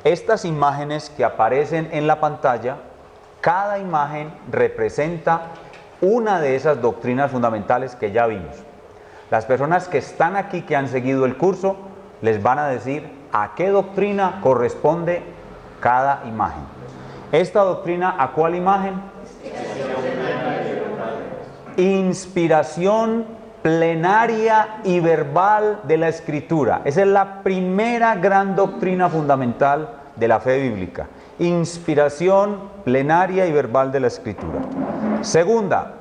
Estas imágenes que aparecen en la pantalla, cada imagen representa una de esas doctrinas fundamentales que ya vimos. Las personas que están aquí, que han seguido el curso, les van a decir a qué doctrina corresponde cada imagen. Esta doctrina, ¿a cuál imagen? Inspiración plenaria y verbal de la Escritura. Esa es la primera gran doctrina fundamental de la fe bíblica. Inspiración plenaria y verbal de la Escritura. Segunda,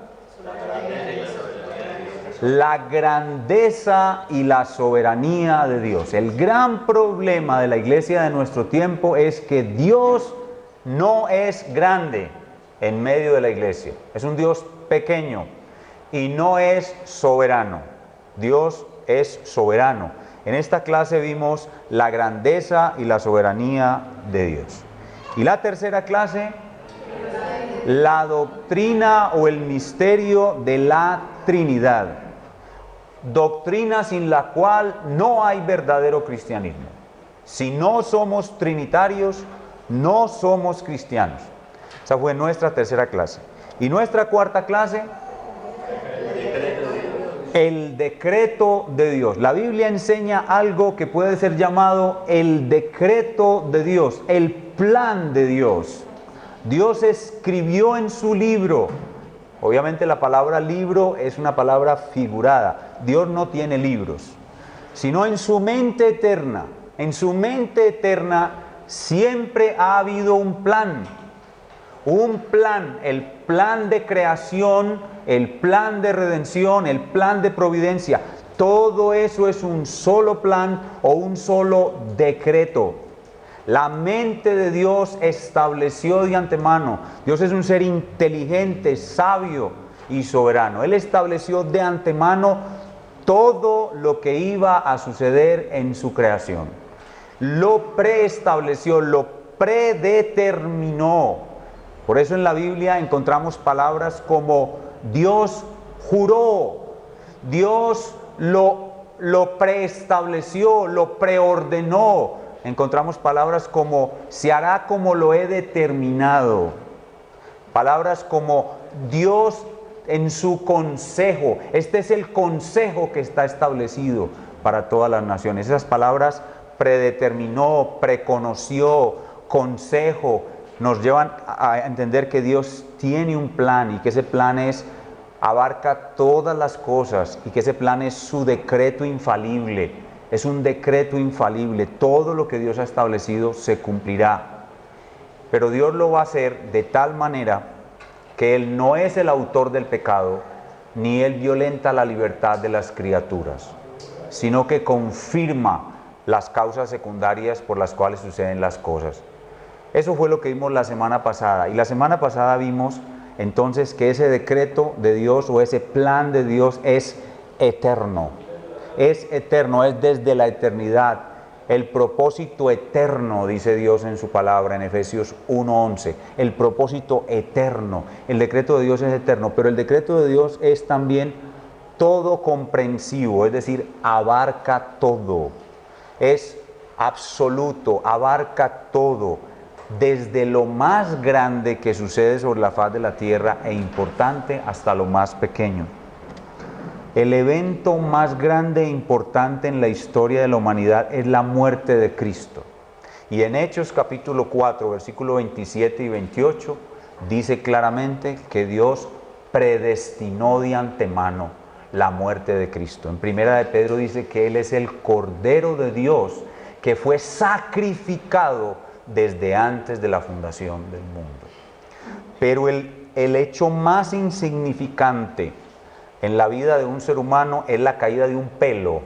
la grandeza y la soberanía de Dios. El gran problema de la iglesia de nuestro tiempo es que Dios no es grande en medio de la iglesia. Es un Dios pequeño y no es soberano. Dios es soberano. En esta clase vimos la grandeza y la soberanía de Dios. Y la tercera clase, la doctrina o el misterio de la Trinidad. Doctrina sin la cual no hay verdadero cristianismo. Si no somos trinitarios, no somos cristianos. Esa fue nuestra tercera clase. Y nuestra cuarta clase, el decreto de Dios. La Biblia enseña algo que puede ser llamado el decreto de Dios, el plan de Dios. Dios escribió en su libro. Obviamente la palabra libro es una palabra figurada. Dios no tiene libros, sino en su mente eterna. En su mente eterna siempre ha habido un plan, el plan de creación, el plan de redención, el plan de providencia. Todo eso es un solo plan o un solo decreto. La mente de Dios estableció de antemano. Dios es un ser inteligente, sabio y soberano. Él estableció de antemano todo lo que iba a suceder en su creación. Lo preestableció, lo predeterminó. Por eso en la Biblia encontramos palabras como Dios juró, Dios lo preestableció, lo preordenó. Encontramos palabras como se hará como lo he determinado. Palabras como Dios en su consejo. Este es el consejo que está establecido para todas las naciones. Esas palabras predeterminó, preconoció, consejo, nos llevan a entender que Dios tiene un plan y que ese plan abarca todas las cosas y que ese plan es su decreto infalible. Es un decreto infalible. Todo lo que Dios ha establecido se cumplirá. Pero Dios lo va a hacer de tal manera que Él no es el autor del pecado, ni Él violenta la libertad de las criaturas, sino que confirma las causas secundarias por las cuales suceden las cosas. Eso fue lo que vimos la semana pasada. Y la semana pasada vimos entonces que ese decreto de Dios o ese plan de Dios es eterno. Es eterno, es desde la eternidad. El propósito eterno, dice Dios en su palabra en Efesios 1:11. El propósito eterno. El decreto de Dios es eterno, pero el decreto de Dios es también todo comprensivo, es decir, abarca todo. Es absoluto, abarca todo. Desde lo más grande que sucede sobre la faz de la tierra e importante hasta lo más pequeño. El evento más grande e importante en la historia de la humanidad es la muerte de Cristo. Y en Hechos capítulo 4, versículos 27 y 28, dice claramente que Dios predestinó de antemano la muerte de Cristo. En primera de Pedro dice que Él es el Cordero de Dios que fue sacrificado desde antes de la fundación del mundo. Pero el hecho más insignificante en la vida de un ser humano es la caída de un pelo.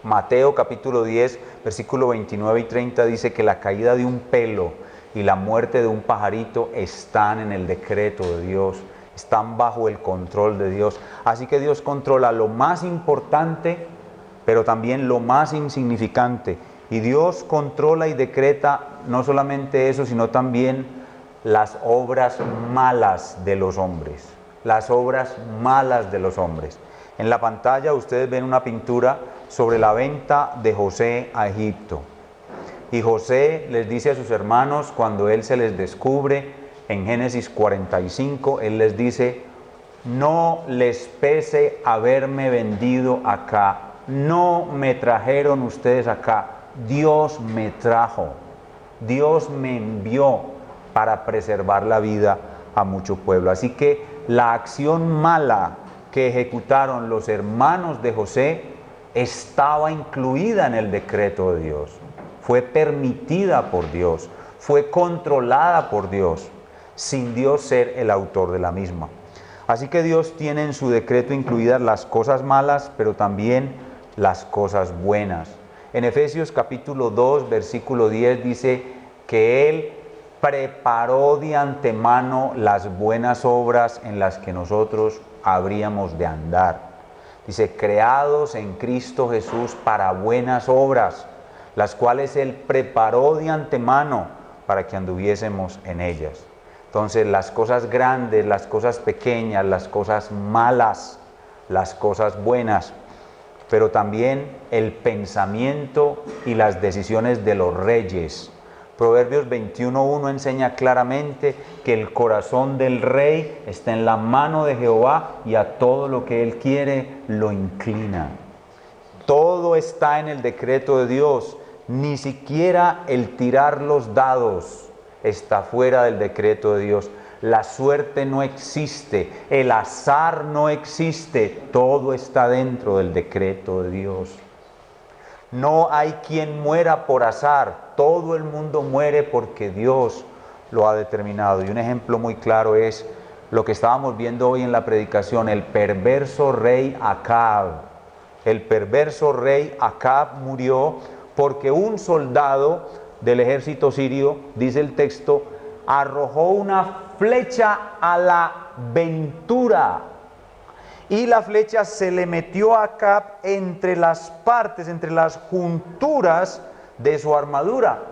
Mateo capítulo 10, versículo 29 y 30 dice que la caída de un pelo y la muerte de un pajarito están en el decreto de Dios, están bajo el control de Dios. Así que Dios controla lo más importante, pero también lo más insignificante. Y Dios controla y decreta no solamente eso, sino también las obras malas de los hombres. Las obras malas de los hombres. En la pantalla ustedes ven una pintura sobre la venta de José a Egipto. Y José les dice a sus hermanos, cuando él se les descubre, en Génesis 45, él les dice: no les pese haberme vendido acá, no me trajeron ustedes acá, Dios me trajo, Dios me envió para preservar la vida a mucho pueblo. Así que la acción mala que ejecutaron los hermanos de José estaba incluida en el decreto de Dios, fue permitida por Dios, fue controlada por Dios, sin Dios ser el autor de la misma. Así que Dios tiene en su decreto incluidas las cosas malas, pero también las cosas buenas. En Efesios capítulo 2, versículo 10 dice que Él preparó de antemano las buenas obras en las que nosotros habríamos de andar. Dice: creados en Cristo Jesús para buenas obras, las cuales Él preparó de antemano para que anduviésemos en ellas. Entonces, las cosas grandes, las cosas pequeñas, las cosas malas, las cosas buenas, pero también el pensamiento y las decisiones de los reyes. Proverbios 21:1 enseña claramente que el corazón del rey está en la mano de Jehová y a todo lo que él quiere lo inclina. Todo está en el decreto de Dios, ni siquiera el tirar los dados está fuera del decreto de Dios. La suerte no existe, el azar no existe, todo está dentro del decreto de Dios. No hay quien muera por azar, todo el mundo muere porque Dios lo ha determinado. Y un ejemplo muy claro es lo que estábamos viendo hoy en la predicación, el perverso rey Acab. El perverso rey Acab murió porque un soldado del ejército sirio, dice el texto, arrojó una flecha a la ventura y la flecha se le metió a Acab entre las partes, entre las junturas de su armadura.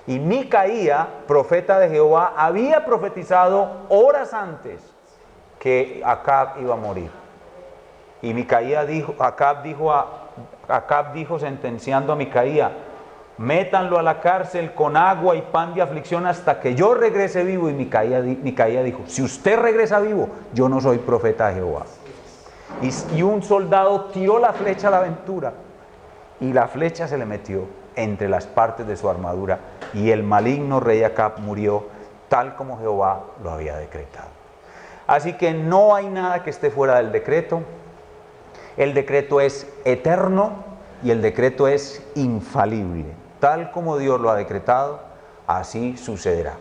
Y Micaía, profeta de Jehová, había profetizado horas antes que Acab iba a morir. Y Micaía dijo, Acab dijo sentenciando a Micaía: métanlo a la cárcel con agua y pan de aflicción hasta que yo regrese vivo. Y Micaía dijo: si usted regresa vivo, yo no soy profeta de Jehová. Y un soldado tiró la flecha a la aventura y la flecha se le metió entre las partes de su armadura y el maligno rey Acab murió tal como Jehová lo había decretado. Así que no hay nada que esté fuera del decreto. El decreto es eterno y el decreto es infalible. Tal como Dios lo ha decretado, así sucederá.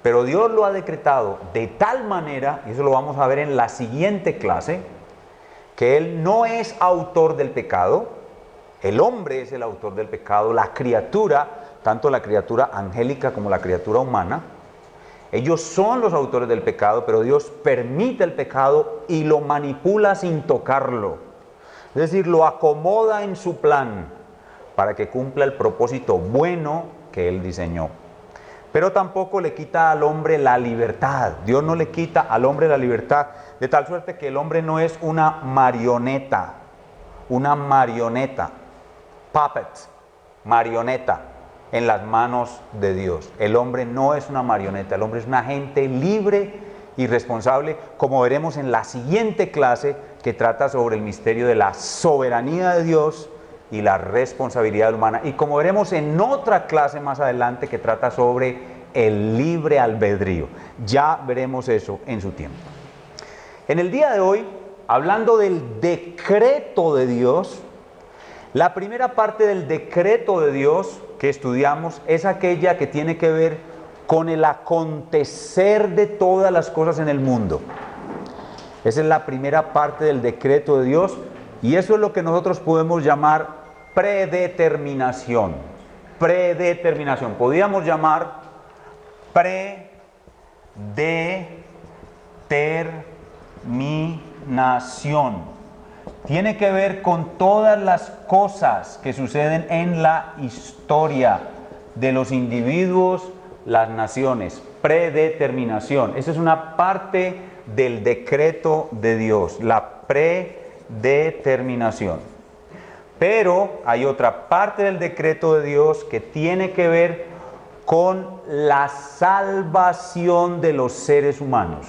Pero Dios lo ha decretado de tal manera, y eso lo vamos a ver en la siguiente clase, que Él no es autor del pecado, el hombre es el autor del pecado, la criatura, tanto la criatura angélica como la criatura humana, ellos son los autores del pecado, pero Dios permite el pecado y lo manipula sin tocarlo. Es decir, lo acomoda en su plan para que cumpla el propósito bueno que Él diseñó. Pero tampoco le quita al hombre la libertad. Dios no le quita al hombre la libertad, de tal suerte que el hombre no es una marioneta, puppet, marioneta en las manos de Dios. El hombre no es una marioneta, el hombre es un agente libre y responsable, como veremos en la siguiente clase, que trata sobre el misterio de la soberanía de Dios y la responsabilidad humana, y como veremos en otra clase más adelante que trata sobre el libre albedrío. Ya veremos eso en su tiempo. En el día de hoy, hablando del decreto de Dios, la primera parte del decreto de Dios que estudiamos es aquella que tiene que ver con el acontecer de todas las cosas en el mundo. Esa es la primera parte del decreto de Dios, y eso es lo que nosotros podemos llamar predeterminación. Predeterminación. Podríamos llamar predeterminación. Tiene que ver con todas las cosas que suceden en la historia de los individuos, las naciones. Predeterminación. Esa es una parte del decreto de Dios, la predeterminación. Pero hay otra parte del decreto de Dios que tiene que ver con la salvación de los seres humanos.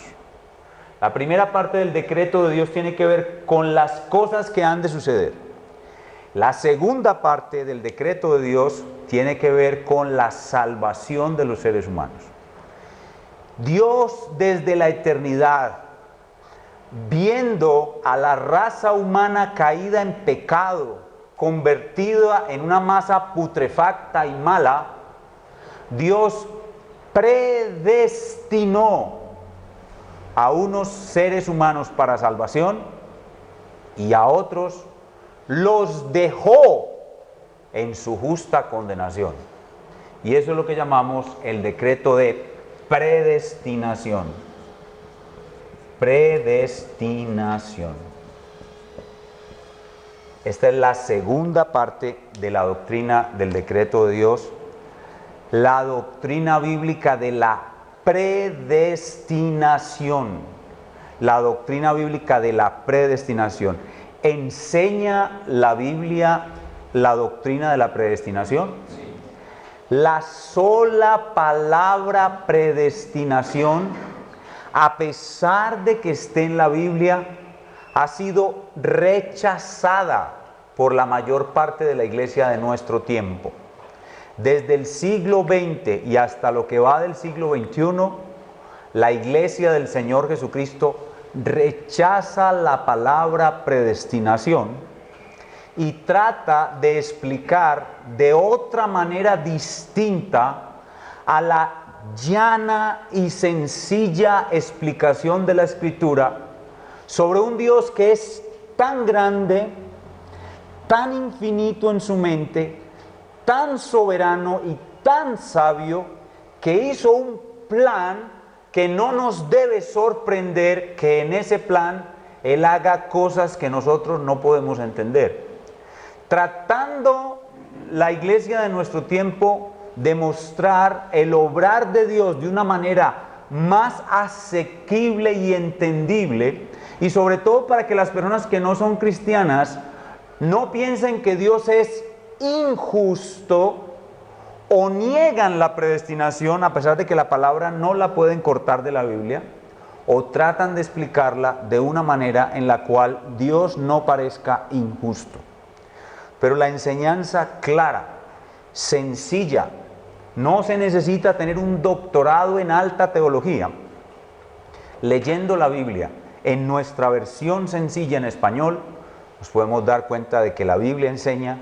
La primera parte del decreto de Dios tiene que ver con las cosas que han de suceder. La segunda parte del decreto de Dios tiene que ver con la salvación de los seres humanos. Dios desde la eternidad, viendo a la raza humana caída en pecado, convertida en una masa putrefacta y mala, Dios predestinó a unos seres humanos para salvación y a otros los dejó en su justa condenación. Y eso es lo que llamamos el decreto de predestinación. Predestinación. Esta es la segunda parte de la doctrina del decreto de Dios, la doctrina bíblica de la predestinación. La doctrina bíblica de la predestinación. ¿Enseña la Biblia la doctrina de la predestinación? Sí. La sola palabra predestinación, a pesar de que esté en la Biblia, ha sido rechazada por la mayor parte de la iglesia de nuestro tiempo. Desde el siglo XX y hasta lo que va del siglo XXI, la iglesia del Señor Jesucristo rechaza la palabra predestinación y trata de explicar de otra manera distinta a la llana y sencilla explicación de la Escritura sobre un Dios que es tan grande, tan infinito en su mente, tan soberano y tan sabio, que hizo un plan que no nos debe sorprender que en ese plan Él haga cosas que nosotros no podemos entender. Tratando la iglesia de nuestro tiempo de mostrar el obrar de Dios de una manera más asequible y entendible, y sobre todo para que las personas que no son cristianas no piensen que Dios es injusto o niegan la predestinación a pesar de que la palabra no la pueden cortar de la Biblia, o tratan de explicarla de una manera en la cual Dios no parezca injusto. Pero la enseñanza clara, sencilla, no se necesita tener un doctorado en alta teología. Leyendo la Biblia en nuestra versión sencilla en español, nos podemos dar cuenta de que la Biblia enseña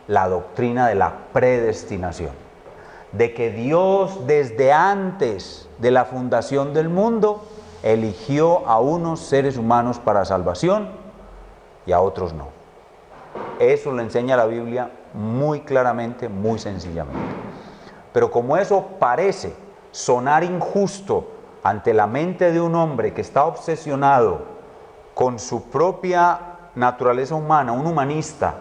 la doctrina de la predestinación, de que Dios desde antes de la fundación del mundo eligió a unos seres humanos para salvación y a otros no. Eso lo enseña la Biblia muy claramente, muy sencillamente. Pero como eso parece sonar injusto ante la mente de un hombre que está obsesionado con su propia naturaleza humana, un humanista,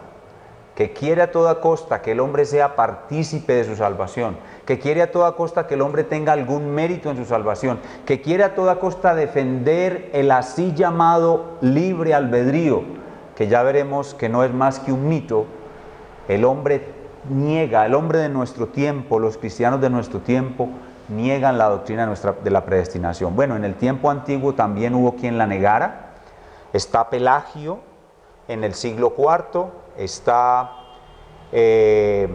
que quiere a toda costa que el hombre sea partícipe de su salvación, que quiere a toda costa que el hombre tenga algún mérito en su salvación, que quiere a toda costa defender el así llamado libre albedrío, que ya veremos que no es más que un mito. El hombre niega, el hombre de nuestro tiempo, los cristianos de nuestro tiempo, niegan la doctrina de la predestinación. Bueno, en el tiempo antiguo también hubo quien la negara. Está Pelagio en el siglo IV, está el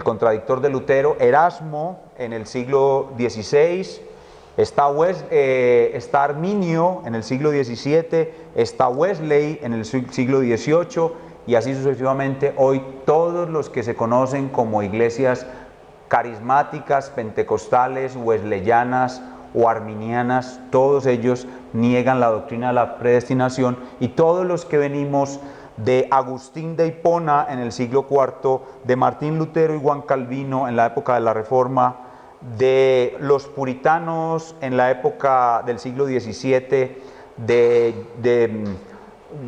contradictor de Lutero, Erasmo, en el siglo XVI, está Arminio en el siglo XVII, está Wesley en el siglo XVIII, y así sucesivamente. Hoy todos los que se conocen como iglesias carismáticas, pentecostales, wesleyanas o arminianas, todos ellos niegan la doctrina de la predestinación, y todos los que venimos de Agustín de Hipona en el siglo IV, de Martín Lutero y Juan Calvino en la época de la Reforma, de los puritanos en la época del siglo XVII, de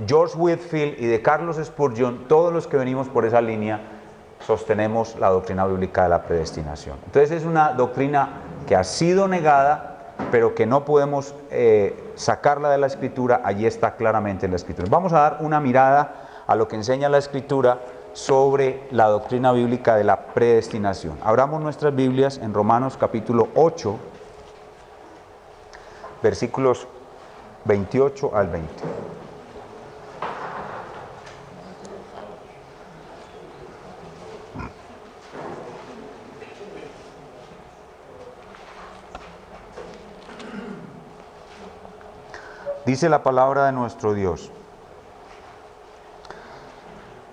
George Whitefield y de Carlos Spurgeon, todos los que venimos por esa línea sostenemos la doctrina bíblica de la predestinación. Entonces es una doctrina que ha sido negada, pero que no podemos sacarla de la Escritura. Allí está claramente en la Escritura. Vamos a dar una mirada a lo que enseña la Escritura sobre la doctrina bíblica de la predestinación. Abramos nuestras Biblias en Romanos capítulo 8, versículos 28 al 20. Dice la palabra de nuestro Dios.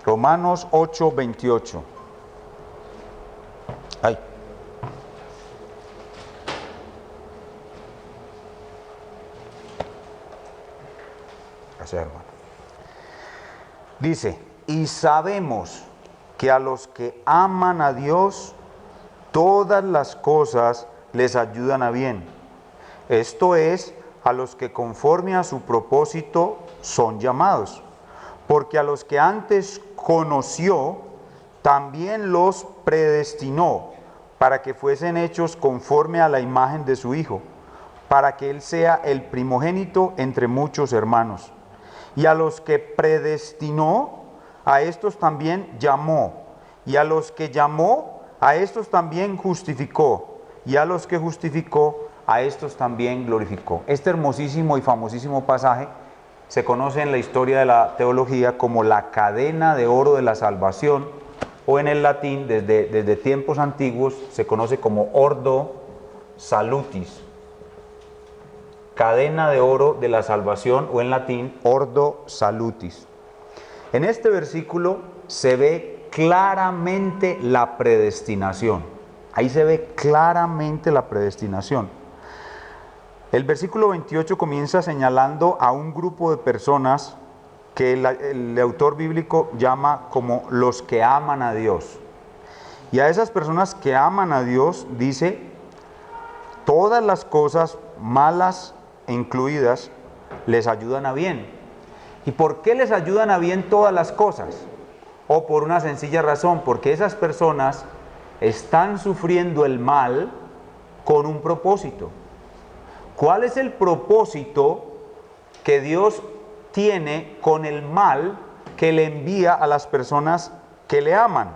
Romanos 8, 28. Ay. Gracias, hermano. Dice, y sabemos que a los que aman a Dios, todas las cosas les ayudan a bien. Esto es, a los que conforme a su propósito son llamados. Porque a los que antes conoció, también los predestinó para que fuesen hechos conforme a la imagen de su Hijo, para que Él sea el primogénito entre muchos hermanos. Y a los que predestinó, a estos también llamó. Y a los que llamó, a estos también justificó. Y a los que justificó, a estos también glorificó. Este hermosísimo y famosísimo pasaje se conoce en la historia de la teología como la cadena de oro de la salvación, o en el latín, desde tiempos antiguos, se conoce como ordo salutis. Cadena de oro de la salvación, o en latín, ordo salutis. En este versículo se ve claramente la predestinación. Ahí se ve claramente la predestinación. El versículo 28 comienza señalando a un grupo de personas que el autor bíblico llama como los que aman a Dios. Y a esas personas que aman a Dios dice, todas las cosas malas incluidas les ayudan a bien. ¿Y por qué les ayudan a bien todas las cosas? O por una sencilla razón, porque esas personas están sufriendo el mal con un propósito. ¿Cuál es el propósito que Dios tiene con el mal que le envía a las personas que le aman?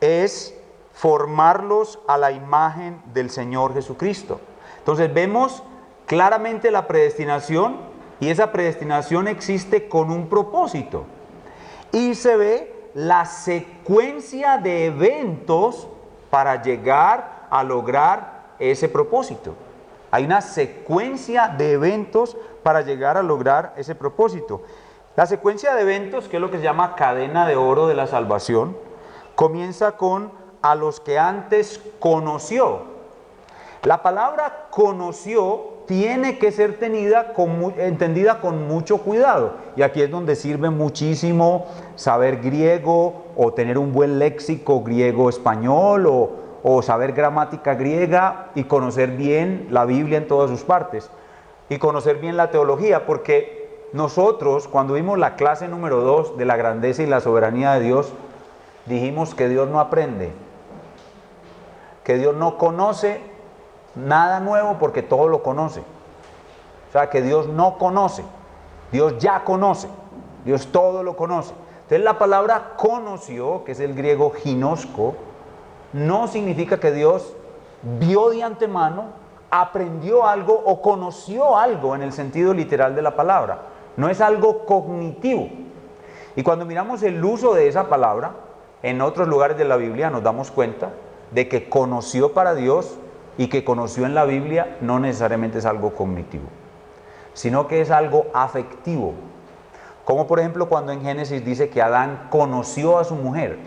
Es formarlos a la imagen del Señor Jesucristo. Entonces vemos claramente la predestinación, y esa predestinación existe con un propósito. Y se ve la secuencia de eventos para llegar a lograr ese propósito. Hay una secuencia de eventos para llegar a lograr ese propósito. La secuencia de eventos, que es lo que se llama cadena de oro de la salvación, comienza con a los que antes conoció. La palabra conoció tiene que ser entendida con mucho cuidado. Y aquí es donde sirve muchísimo saber griego, o tener un buen léxico griego-español, o saber gramática griega, y conocer bien la Biblia en todas sus partes, y conocer bien la teología, porque nosotros, cuando vimos la clase número 2 de la grandeza y la soberanía de Dios, dijimos que Dios no aprende, que Dios no conoce nada nuevo porque todo lo conoce. O sea, que Dios no conoce, Dios ya conoce, Dios todo lo conoce. Entonces la palabra conoció, que es el griego ginosko, no significa que Dios vio de antemano, aprendió algo o conoció algo en el sentido literal de la palabra. No es algo cognitivo. Y cuando miramos el uso de esa palabra en otros lugares de la Biblia, nos damos cuenta de que conoció para Dios y que conoció en la Biblia no necesariamente es algo cognitivo, sino que es algo afectivo. Como por ejemplo cuando en Génesis dice que Adán conoció a su mujer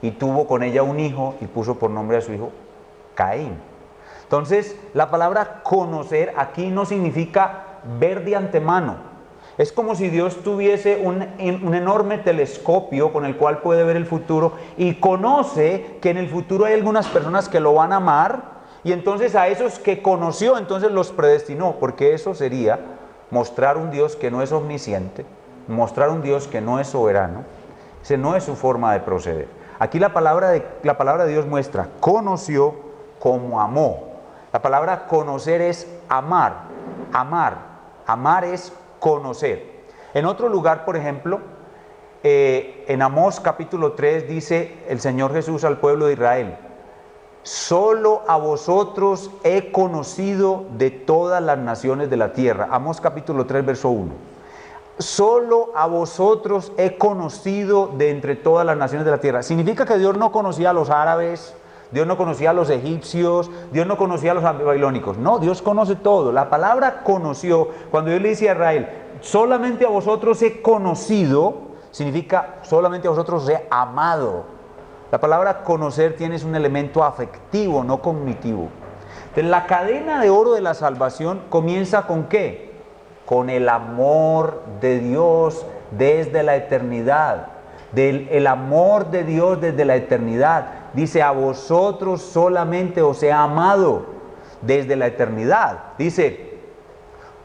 y tuvo con ella un hijo y puso por nombre a su hijo Caín. Entonces, la palabra conocer aquí no significa ver de antemano. Es como si Dios tuviese un enorme telescopio con el cual puede ver el futuro y conoce que en el futuro hay algunas personas que lo van a amar, y entonces a esos que conoció, entonces los predestinó, porque eso sería mostrar un Dios que no es omnisciente, mostrar un Dios que no es soberano. Ese no es su forma de proceder. Aquí la palabra de Dios muestra, conoció como amó. La palabra conocer es amar, amar es conocer. En otro lugar, por ejemplo, En Amós capítulo 3 dice el Señor Jesús al pueblo de Israel: solo a vosotros he conocido de todas las naciones de la tierra. Amós capítulo 3 verso 1. Solo a vosotros he conocido de entre todas las naciones de la tierra. Significa que Dios no conocía a los árabes, Dios no conocía a los egipcios, Dios no conocía a los babilónicos. No, Dios conoce todo. La palabra conoció, cuando Dios le dice a Israel, solamente a vosotros he conocido, significa solamente a vosotros os he amado. La palabra conocer tiene un elemento afectivo, no cognitivo. Entonces, la cadena de oro de la salvación comienza ¿con qué? Con el amor de Dios desde la eternidad. El amor de Dios desde la eternidad. Dice, a vosotros solamente os he amado desde la eternidad. Dice,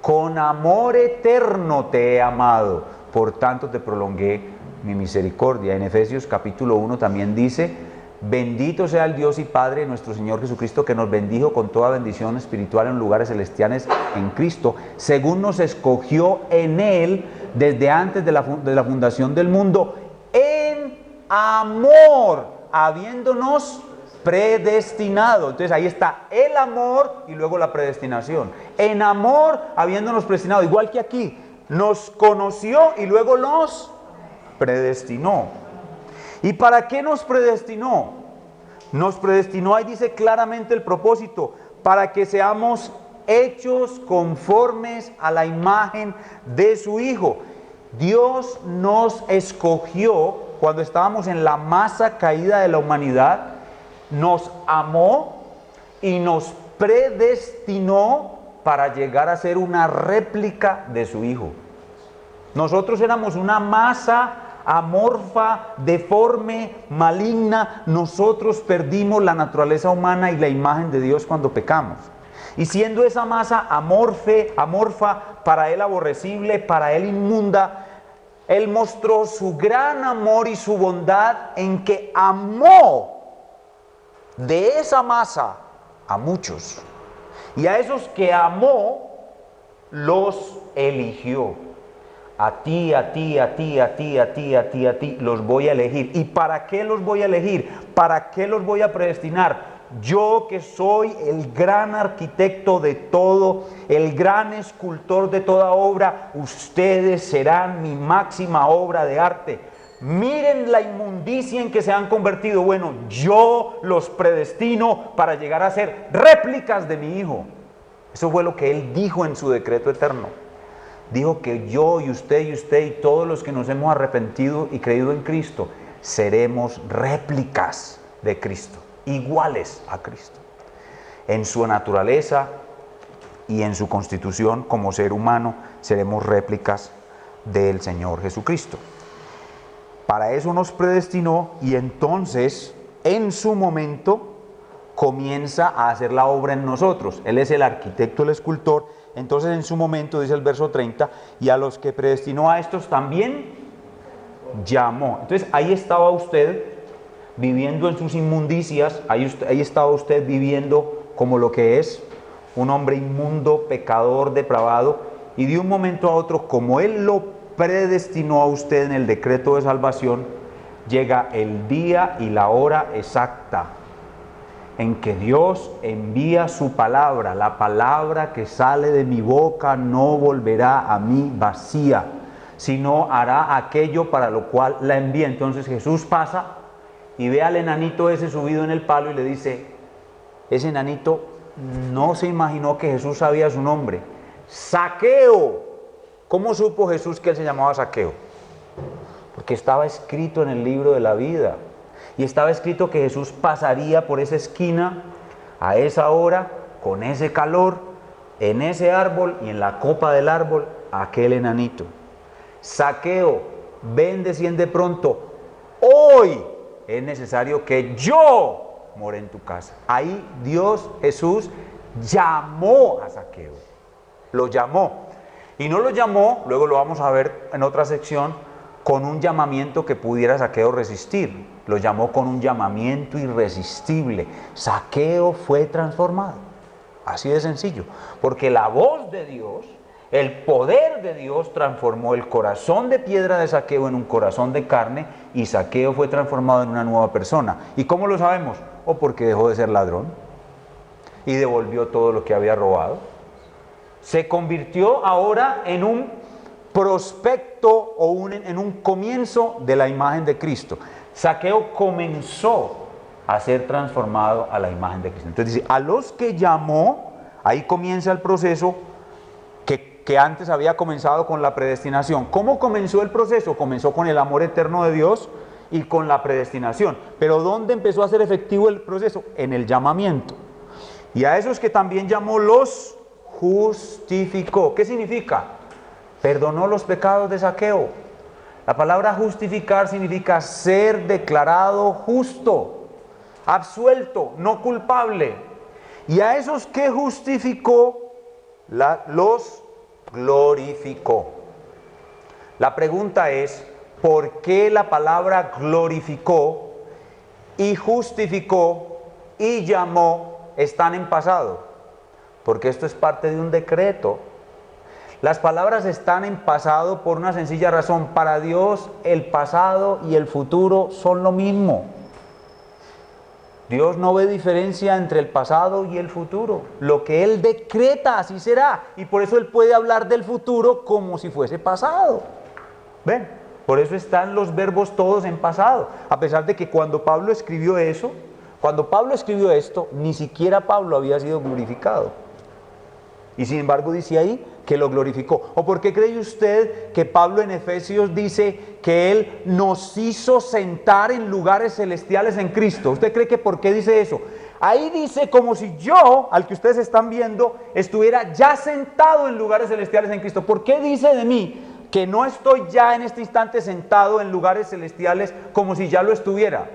con amor eterno te he amado, por tanto te prolongué mi misericordia. En Efesios capítulo 1 también dice, bendito sea el Dios y Padre de nuestro Señor Jesucristo, que nos bendijo con toda bendición espiritual en lugares celestiales en Cristo, según nos escogió en Él desde antes de la fundación del mundo, en amor, habiéndonos predestinado. Entonces ahí está el amor y luego la predestinación. En amor, habiéndonos predestinado, igual que aquí, nos conoció y luego nos predestinó. ¿Y para qué nos predestinó? Nos predestinó, ahí dice claramente el propósito, para que seamos hechos conformes a la imagen de su Hijo. Dios nos escogió cuando estábamos en la masa caída de la humanidad, nos amó y nos predestinó para llegar a ser una réplica de su Hijo. Nosotros éramos una masa amorfa, deforme, maligna. Nosotros perdimos la naturaleza humana y la imagen de Dios cuando pecamos. Y siendo esa masa amorfa, para Él aborrecible, para Él inmunda, Él mostró su gran amor y su bondad en que amó de esa masa a muchos. Y a esos que amó, los eligió. A ti, los voy a elegir. ¿Y para qué los voy a elegir? ¿Para qué los voy a predestinar? Yo, que soy el gran arquitecto de todo, el gran escultor de toda obra, ustedes serán mi máxima obra de arte. Miren la inmundicia en que se han convertido. Bueno, yo los predestino para llegar a ser réplicas de mi Hijo. Eso fue lo que Él dijo en su decreto eterno. Dijo que yo y usted y todos los que nos hemos arrepentido y creído en Cristo, seremos réplicas de Cristo, iguales a Cristo, en su naturaleza y en su constitución como ser humano, seremos réplicas del Señor Jesucristo. Para eso nos predestinó y entonces, en su momento, comienza a hacer la obra en nosotros. Él es el arquitecto, el escultor. Entonces en su momento, dice el verso 30, y a los que predestinó a estos también llamó. Entonces ahí estaba usted viviendo en sus inmundicias, ahí estaba usted viviendo como lo que es un hombre inmundo, pecador, depravado, y de un momento a otro, como Él lo predestinó a usted en el decreto de salvación, llega el día y la hora exacta en que Dios envía su palabra. La palabra que sale de mi boca no volverá a mí vacía, sino hará aquello para lo cual la envía. Entonces Jesús pasa y ve al enanito ese subido en el palo y le dice, ese enanito no se imaginó que Jesús sabía su nombre. Zaqueo. ¿Cómo supo Jesús que él se llamaba Zaqueo? Porque estaba escrito en el libro de la vida. Y estaba escrito que Jesús pasaría por esa esquina, a esa hora, con ese calor, en ese árbol y en la copa del árbol, aquel enanito. Zaqueo, ven, desciende pronto. Hoy es necesario que yo more en tu casa. Ahí Dios, Jesús, llamó a Zaqueo. Lo llamó. Y no lo llamó, luego lo vamos a ver en otra sección, con un llamamiento que pudiera Zaqueo resistir. Lo llamó con un llamamiento irresistible. Zaqueo fue transformado. Así de sencillo. Porque la voz de Dios El poder de Dios transformó el corazón de piedra de Zaqueo en un corazón de carne, y Zaqueo fue transformado en una nueva persona. ¿Y cómo lo sabemos? O porque dejó de ser ladrón y devolvió todo lo que había robado. Se convirtió ahora en un prospecto o en un comienzo de la imagen de Cristo. Zaqueo comenzó a ser transformado a la imagen de Cristo. Entonces dice, a los que llamó, ahí comienza el proceso que antes había comenzado con la predestinación. ¿Cómo comenzó el proceso? Comenzó con el amor eterno de Dios y con la predestinación. Pero ¿dónde empezó a ser efectivo el proceso? En el llamamiento. Y a esos que también llamó, los justificó. ¿Qué significa? Perdonó los pecados de Zaqueo. La palabra justificar significa ser declarado justo, absuelto, no culpable. Y a esos que justificó, los glorificó. La pregunta es, ¿por qué la palabra glorificó y justificó y llamó están en pasado? Porque esto es parte de un decreto. Las palabras están en pasado por una sencilla razón. Para Dios el pasado y el futuro son lo mismo. Dios no ve diferencia entre el pasado y el futuro. Lo que Él decreta, así será. Y por eso Él puede hablar del futuro como si fuese pasado. ¿Ven? Por eso están los verbos todos en pasado. A pesar de que cuando Pablo escribió eso, cuando Pablo escribió esto, ni siquiera Pablo había sido glorificado. Y sin embargo dice ahí que lo glorificó. ¿O por qué cree usted que Pablo en Efesios dice que Él nos hizo sentar en lugares celestiales en Cristo? ¿Usted cree que por qué dice eso? Ahí dice como si yo, al que ustedes están viendo, estuviera ya sentado en lugares celestiales en Cristo. ¿Por qué dice de mí que no estoy ya en este instante sentado en lugares celestiales como si ya lo estuviera?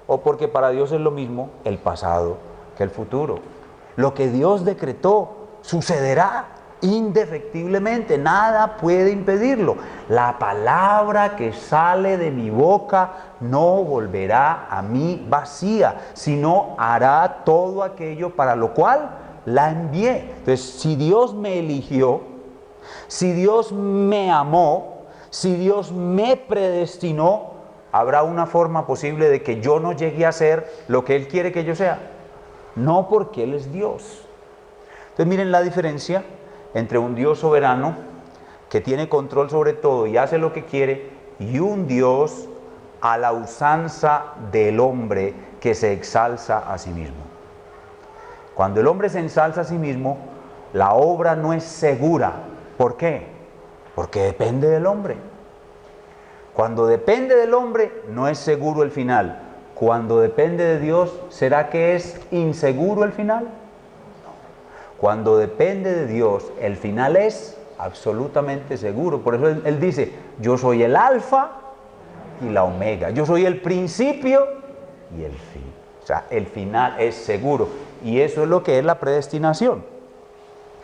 O porque para Dios es lo mismo el pasado que el futuro. Lo que Dios decretó sucederá indefectiblemente, nada puede impedirlo. La palabra que sale de mi boca no volverá a mí vacía, sino hará todo aquello para lo cual la envié. Entonces, si Dios me eligió, si Dios me amó, si Dios me predestinó, habrá una forma posible de que yo no llegue a ser lo que Él quiere que yo sea. No porque Él es Dios. Entonces miren la diferencia entre un Dios soberano que tiene control sobre todo y hace lo que quiere, y un Dios a la usanza del hombre que se exalza a sí mismo. Cuando el hombre se ensalza a sí mismo, la obra no es segura. ¿Por qué? Porque depende del hombre. Cuando depende del hombre, no es seguro el final. Cuando depende de Dios, ¿será que es inseguro el final? Cuando depende de Dios, el final es absolutamente seguro. Por eso él dice, yo soy el alfa y la omega. Yo soy el principio y el fin. O sea, el final es seguro. Y eso es lo que es la predestinación.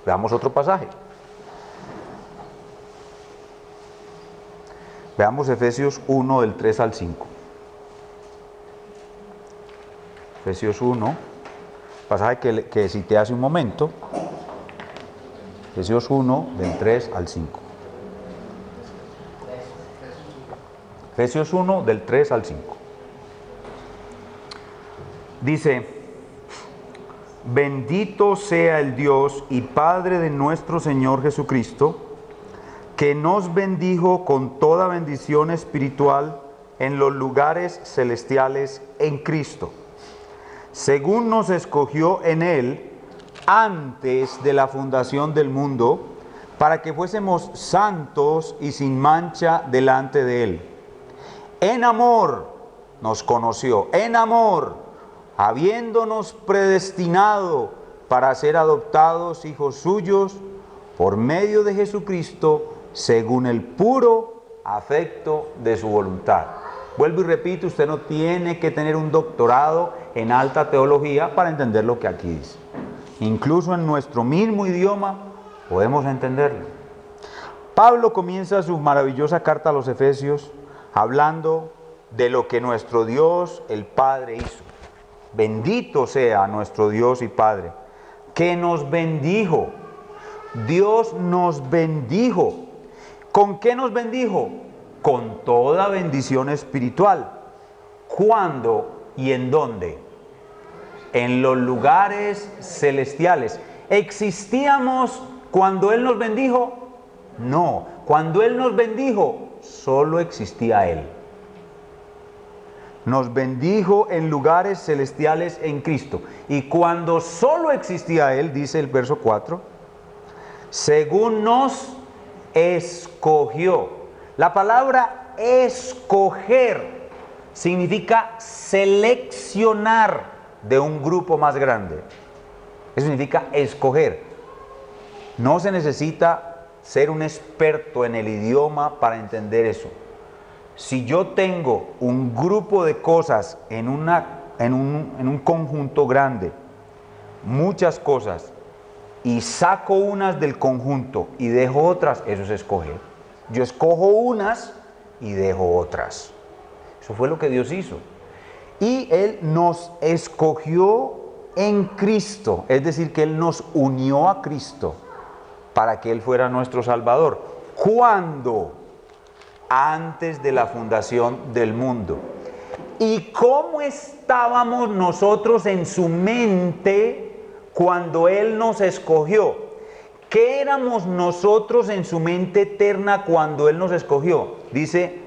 Veamos otro pasaje. Veamos Efesios 1, del 3 al 5. Efesios 1, pasaje que cité hace un momento. Efesios 1, del 3 al 5. Efesios 1, del 3 al 5. Dice, bendito sea el Dios y Padre de nuestro Señor Jesucristo, que nos bendijo con toda bendición espiritual en los lugares celestiales en Cristo, según nos escogió en Él antes de la fundación del mundo, para que fuésemos santos y sin mancha delante de Él. En amor nos conoció, en amor, habiéndonos predestinado para ser adoptados hijos suyos por medio de Jesucristo, según el puro afecto de su voluntad. Vuelvo y repito, usted no tiene que tener un doctorado en alta teología para entender lo que aquí dice. Incluso en nuestro mismo idioma podemos entenderlo. Pablo comienza su maravillosa carta a los Efesios hablando de lo que nuestro Dios, el Padre, hizo. Bendito sea nuestro Dios y Padre, que nos bendijo Dios nos bendijo. ¿Con qué nos bendijo? Con toda bendición espiritual. ¿Cuándo y en dónde? En los lugares celestiales. ¿Existíamos cuando Él nos bendijo? No. Cuando Él nos bendijo, solo existía Él. Nos bendijo en lugares celestiales en Cristo. Y cuando solo existía Él, dice el verso 4, según nos escogió. La palabra escoger significa seleccionar de un grupo más grande. Eso significa escoger. No se necesita ser un experto en el idioma para entender eso. Si yo tengo un grupo de cosas en un conjunto grande, muchas cosas, y saco unas del conjunto y dejo otras, eso es escoger. Yo escojo unas y dejo otras. Eso fue lo que Dios hizo. Y Él nos escogió en Cristo, es decir, que Él nos unió a Cristo para que Él fuera nuestro Salvador. ¿Cuándo? Antes de la fundación del mundo. ¿Y cómo estábamos nosotros en su mente cuando Él nos escogió? ¿Qué éramos nosotros en su mente eterna cuando Él nos escogió? Dice,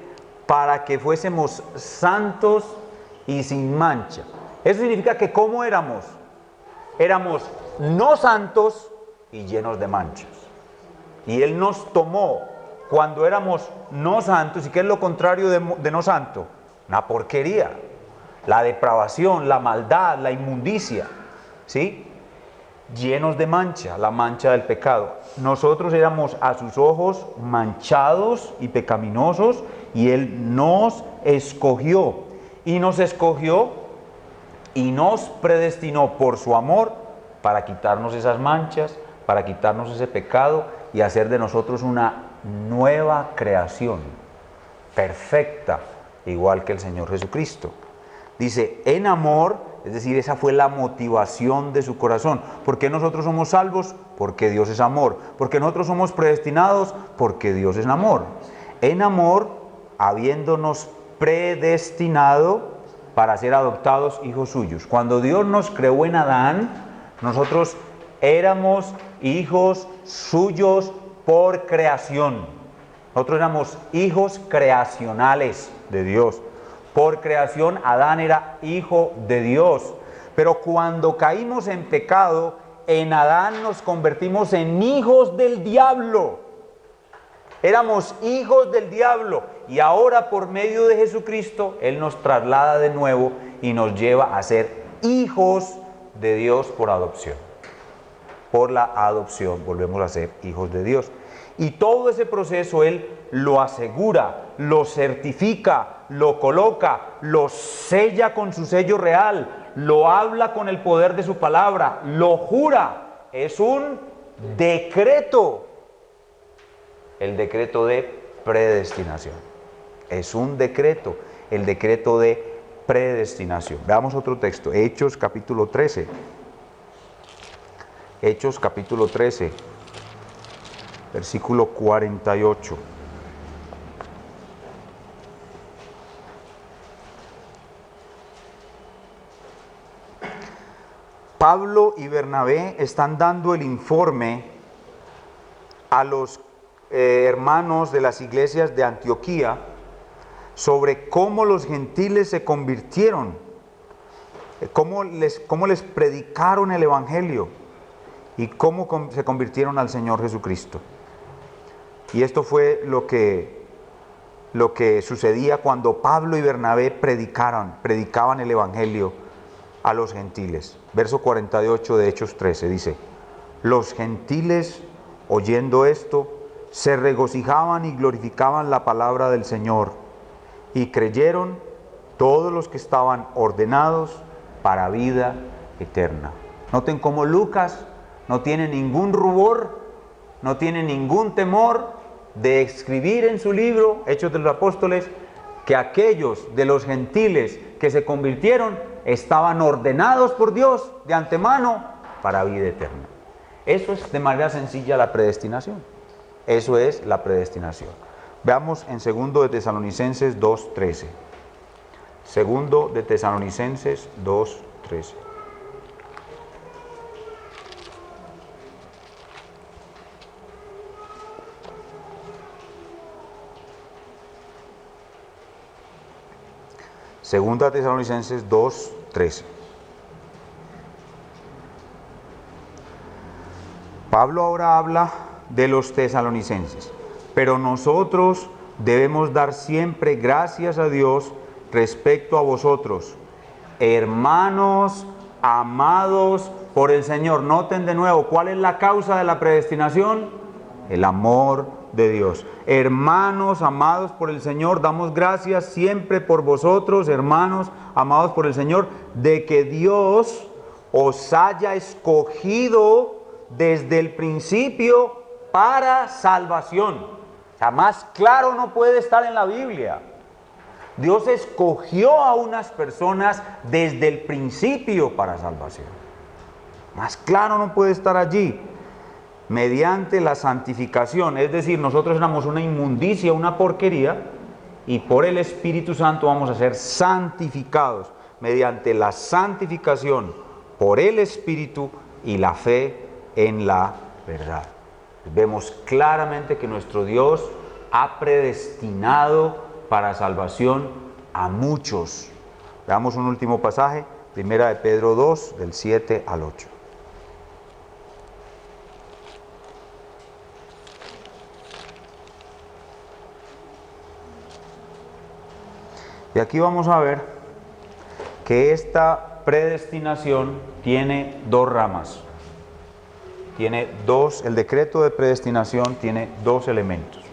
para que fuésemos santos y sin mancha. Eso significa que ¿cómo éramos? Éramos no santos y llenos de manchas. Y Él nos tomó cuando éramos no santos. ¿Y qué es lo contrario de no santo? Una porquería. La depravación, la maldad, la inmundicia. ¿Sí? Llenos de mancha, la mancha del pecado. Nosotros éramos a sus ojos manchados y pecaminosos, y Él nos escogió. Y nos escogió y nos predestinó por su amor para quitarnos esas manchas, para quitarnos ese pecado y hacer de nosotros una nueva creación, perfecta, igual que el Señor Jesucristo. Dice, en amor, es decir, esa fue la motivación de su corazón. ¿Por qué nosotros somos salvos? Porque Dios es amor. ¿Por qué nosotros somos predestinados? Porque Dios es amor. En amor, habiéndonos predestinado para ser adoptados hijos suyos. Cuando Dios nos creó en Adán, nosotros éramos hijos suyos por creación. Nosotros éramos hijos creacionales de Dios. Por creación, Adán era hijo de Dios. Pero cuando caímos en pecado, en Adán nos convertimos en hijos del diablo. Éramos hijos del diablo. Y ahora, por medio de Jesucristo, Él nos traslada de nuevo y nos lleva a ser hijos de Dios por adopción. Por la adopción volvemos a ser hijos de Dios. Y todo ese proceso Él lo asegura, lo certifica, lo coloca, lo sella con su sello real, lo habla con el poder de su palabra, lo jura. Es un decreto. El decreto de predestinación. Es un decreto, el decreto de predestinación. Veamos otro texto, Hechos capítulo 13. Hechos capítulo 13, versículo 48. Pablo y Bernabé están dando el informe a los hermanos de las iglesias de Antioquía sobre cómo los gentiles se convirtieron, cómo les predicaron el evangelio y cómo se convirtieron al Señor Jesucristo. Y esto fue lo que sucedía cuando Pablo y Bernabé predicaban el evangelio a los gentiles. Verso 48 de Hechos 13 dice: los gentiles, oyendo esto, se regocijaban y glorificaban la palabra del Señor, y creyeron todos los que estaban ordenados para vida eterna. Noten cómo Lucas no tiene ningún rubor, no tiene ningún temor de escribir en su libro, Hechos de los Apóstoles, que aquellos de los gentiles que se convirtieron estaban ordenados por Dios de antemano para vida eterna. Eso es de manera sencilla la predestinación. Eso es la predestinación. Veamos en 2 de Tesalonicenses 2:13. 2 de Tesalonicenses 2:13. Segunda Tesalonicenses 2:13. Pablo ahora habla de los tesalonicenses, pero nosotros debemos dar siempre gracias a Dios respecto a vosotros, hermanos amados por el Señor. Noten de nuevo, ¿cuál es la causa de la predestinación? El amor de Dios. Hermanos amados por el Señor, damos gracias siempre por vosotros, hermanos amados por el Señor, de que Dios os haya escogido desde el principio para salvación. O sea, más claro no puede estar en la Biblia. Dios escogió a unas personas desde el principio para salvación. Más claro no puede estar allí. Mediante la santificación, es decir, nosotros éramos una inmundicia, una porquería, y por el Espíritu Santo vamos a ser santificados mediante la santificación por el Espíritu y la fe en la verdad. Vemos claramente que nuestro Dios ha predestinado para salvación a muchos. Veamos un último pasaje, 1 de Pedro 2, del 7 al 8. Y aquí vamos a ver que esta predestinación tiene dos ramas. El decreto de predestinación tiene dos elementos.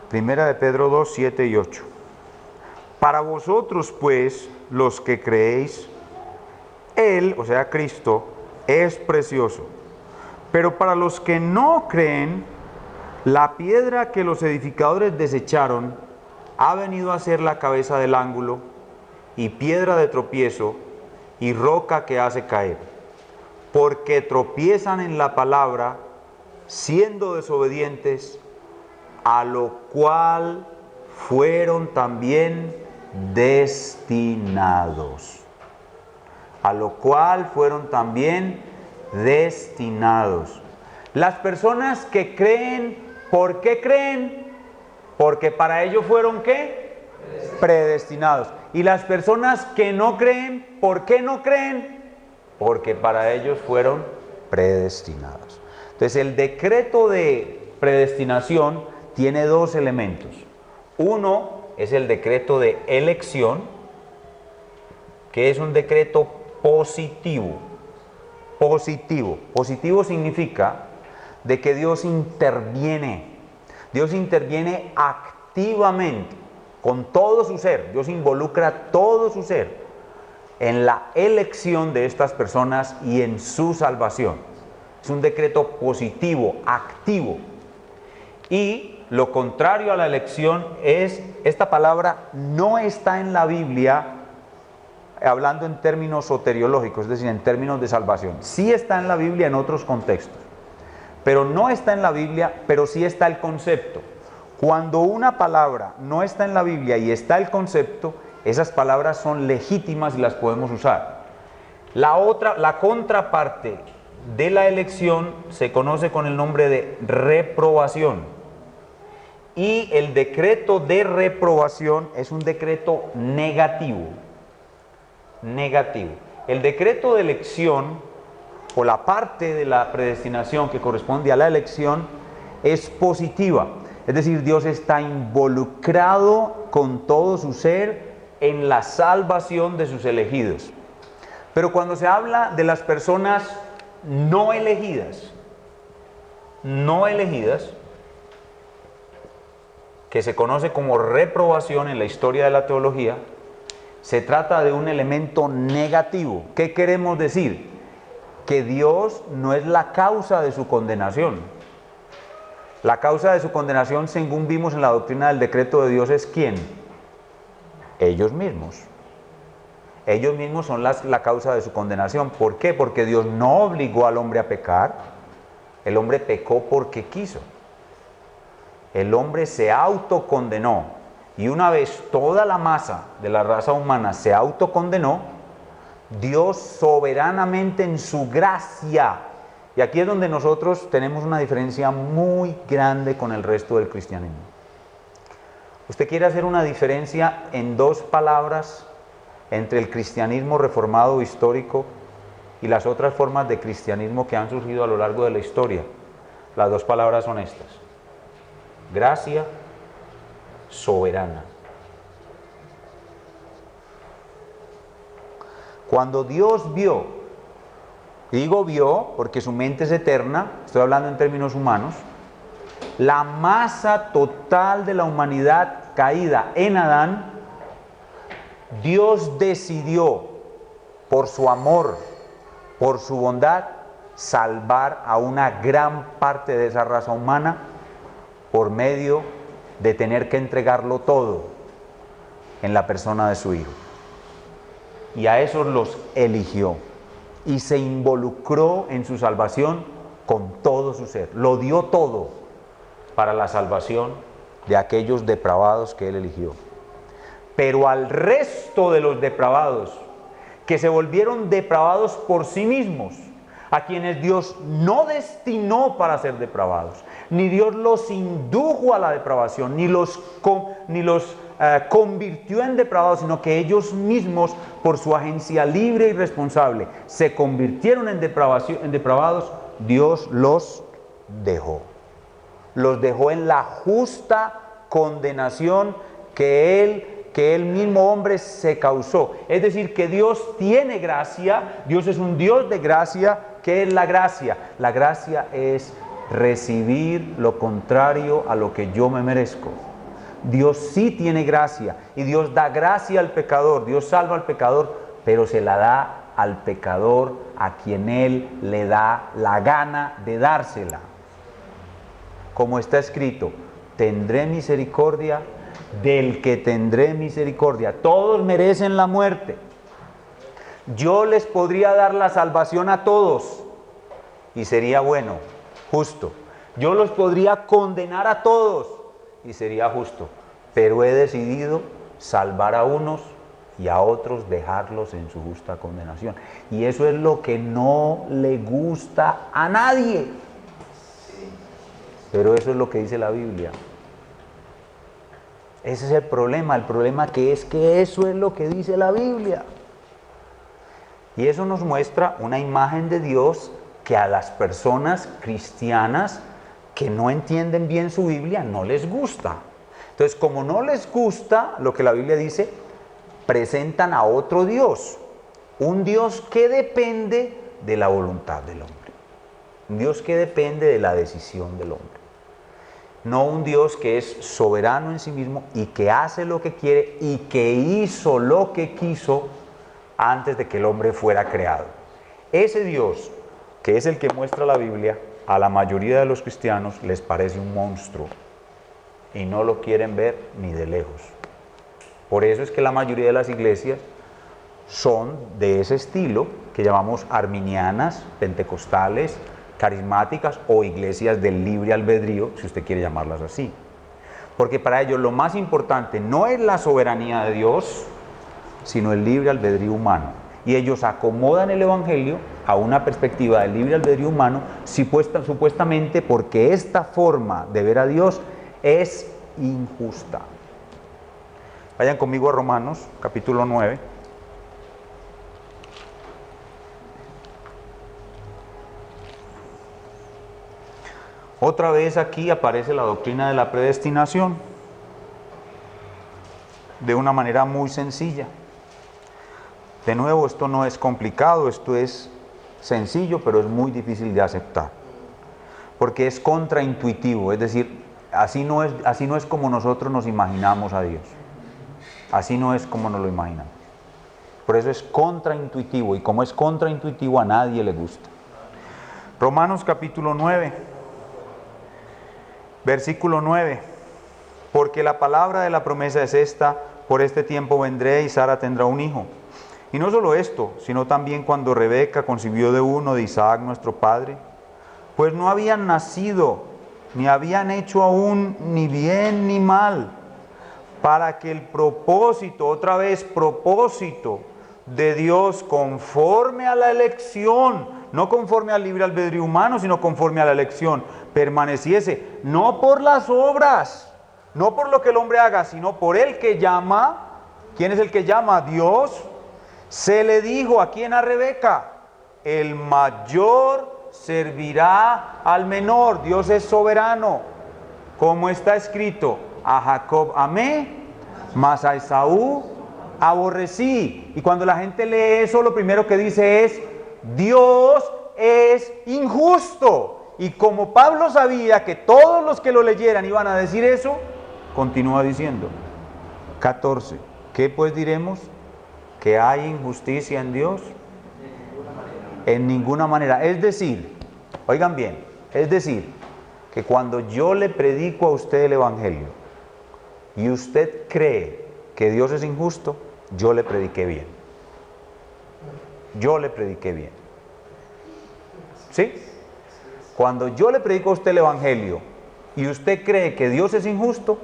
Primera de Pedro 2, 7 y 8. Para vosotros, pues, los que creéis, Él, o sea, Cristo, es precioso. Pero para los que no creen, la piedra que los edificadores desecharon ha venido a ser la cabeza del ángulo y piedra de tropiezo y roca que hace caer, porque tropiezan en la palabra, siendo desobedientes, a lo cual fueron también destinados. A lo cual fueron también destinados. Las personas que creen, ¿por qué creen? Porque para ello fueron ¿qué? Predestinados. Y las personas que no creen, ¿por qué no creen? Porque para ellos fueron predestinados. Entonces el decreto de predestinación tiene dos elementos. Uno es el decreto de elección, que es un decreto positivo. Positivo significa de que Dios interviene. Dios interviene activamente con todo su ser. Dios involucra todo su ser en la elección de estas personas y en su salvación. Es un decreto positivo, activo. Y lo contrario a la elección es, esta palabra no está en la Biblia hablando en términos soteriológicos, es decir, en términos de salvación. Sí está en la Biblia en otros contextos, pero no está en la Biblia, pero sí está el concepto. Cuando una palabra no está en la Biblia y está el concepto, esas palabras son legítimas y las podemos usar. La contraparte de la elección se conoce con el nombre de reprobación. Y el decreto de reprobación es un decreto negativo. El decreto de elección, o la parte de la predestinación que corresponde a la elección, es positiva. Es decir, Dios está involucrado con todo su ser en la salvación de sus elegidos. Pero cuando se habla de las personas no elegidas, que se conoce como reprobación en la historia de la teología, se trata de un elemento negativo. ¿Qué queremos decir? Que Dios no es la causa de su condenación. La causa de su condenación, según vimos en la doctrina del decreto de Dios, es ¿quién? Ellos mismos. Ellos mismos son la causa de su condenación. ¿Por qué? Porque Dios no obligó al hombre a pecar. El hombre pecó porque quiso. El hombre se autocondenó. Y una vez toda la masa de la raza humana se autocondenó, Dios soberanamente en su gracia. Y aquí es donde nosotros tenemos una diferencia muy grande con el resto del cristianismo. ¿Usted quiere hacer una diferencia en dos palabras entre el cristianismo reformado histórico y las otras formas de cristianismo que han surgido a lo largo de la historia? Las dos palabras son estas: gracia soberana. Cuando Dios vio, digo vio porque su mente es eterna, estoy hablando en términos humanos, la masa total de la humanidad caída en Adán, Dios decidió, por su amor, por su bondad, salvar a una gran parte de esa raza humana por medio de tener que entregarlo todo en la persona de su Hijo. Y a esos los eligió y se involucró en su salvación con todo su ser. Lo dio todo para la salvación de aquellos depravados que Él eligió. Pero al resto de los depravados, que se volvieron depravados por sí mismos, a quienes Dios no destinó para ser depravados, ni Dios los indujo a la depravación, ni los convirtió en depravados, sino que ellos mismos, por su agencia libre y responsable, se convirtieron en depravados. Dios los dejó. Los dejó en la justa condenación que Él mismo hombre se causó. Es decir, que Dios tiene gracia, Dios es un Dios de gracia. ¿Qué es la gracia? La gracia es recibir lo contrario a lo que yo me merezco. Dios sí tiene gracia y Dios da gracia al pecador, Dios salva al pecador, pero se la da al pecador a quien Él le da la gana de dársela. Como está escrito, tendré misericordia del que tendré misericordia. Todos merecen la muerte. Yo les podría dar la salvación a todos y sería bueno, justo. Yo los podría condenar a todos y sería justo, pero he decidido salvar a unos y a otros dejarlos en su justa condenación. Y eso es lo que no le gusta a nadie. Pero eso es lo que dice la Biblia. Ese es el problema que es que eso es lo que dice la Biblia. Y eso nos muestra una imagen de Dios que a las personas cristianas que no entienden bien su Biblia no les gusta. Entonces, como no les gusta lo que la Biblia dice, presentan a otro Dios, un Dios que depende de la voluntad del hombre, un Dios que depende de la decisión del hombre, no un Dios que es soberano en sí mismo y que hace lo que quiere y que hizo lo que quiso antes de que el hombre fuera creado. Ese Dios, que es el que muestra la Biblia, a la mayoría de los cristianos les parece un monstruo y no lo quieren ver ni de lejos. Por eso es que la mayoría de las iglesias son de ese estilo que llamamos arminianas, pentecostales, carismáticas o iglesias del libre albedrío, si usted quiere llamarlas así. Porque para ellos lo más importante no es la soberanía de Dios, sino el libre albedrío humano. Y ellos acomodan el evangelio a una perspectiva del libre albedrío humano, supuestamente porque esta forma de ver a Dios es injusta. Vayan conmigo a Romanos, capítulo 9. Otra vez aquí aparece la doctrina de la predestinación, de una manera muy sencilla. De nuevo, esto no es complicado, esto es sencillo, pero es muy difícil de aceptar, porque es contraintuitivo, es decir, así no es como nosotros nos imaginamos a Dios, así no es como nos lo imaginamos. Por eso es contraintuitivo, y como es contraintuitivo a nadie le gusta. Romanos capítulo 9, versículo 9. porque la palabra de la promesa es esta: por este tiempo vendré y Sara tendrá un hijo. Y no solo esto, sino también cuando Rebeca concibió de uno de Isaac nuestro padre, pues no habían nacido, ni habían hecho aún ni bien ni mal, para que el propósito, otra vez propósito de Dios conforme a la elección, no conforme al libre albedrío humano, sino conforme a la elección, permaneciese, no por las obras, no por lo que el hombre haga, sino por el que llama. ¿Quién es el que llama? Dios. Se le dijo, ¿a quién? A Rebeca: el mayor servirá al menor. Dios es soberano. Como está escrito: a Jacob amé, mas a Esaú aborrecí. Y cuando la gente lee eso, lo primero que dice es: Dios es injusto. Y como Pablo sabía que todos los que lo leyeran iban a decir eso, continúa diciendo, 14, ¿qué pues diremos? ¿Que hay injusticia en Dios? En ninguna manera. Es decir, oigan bien, es decir, que cuando yo le predico a usted el Evangelio y usted cree que Dios es injusto, yo le prediqué bien. Yo le prediqué bien. ¿Sí? Cuando yo le predico a usted el Evangelio y usted cree que Dios es injusto,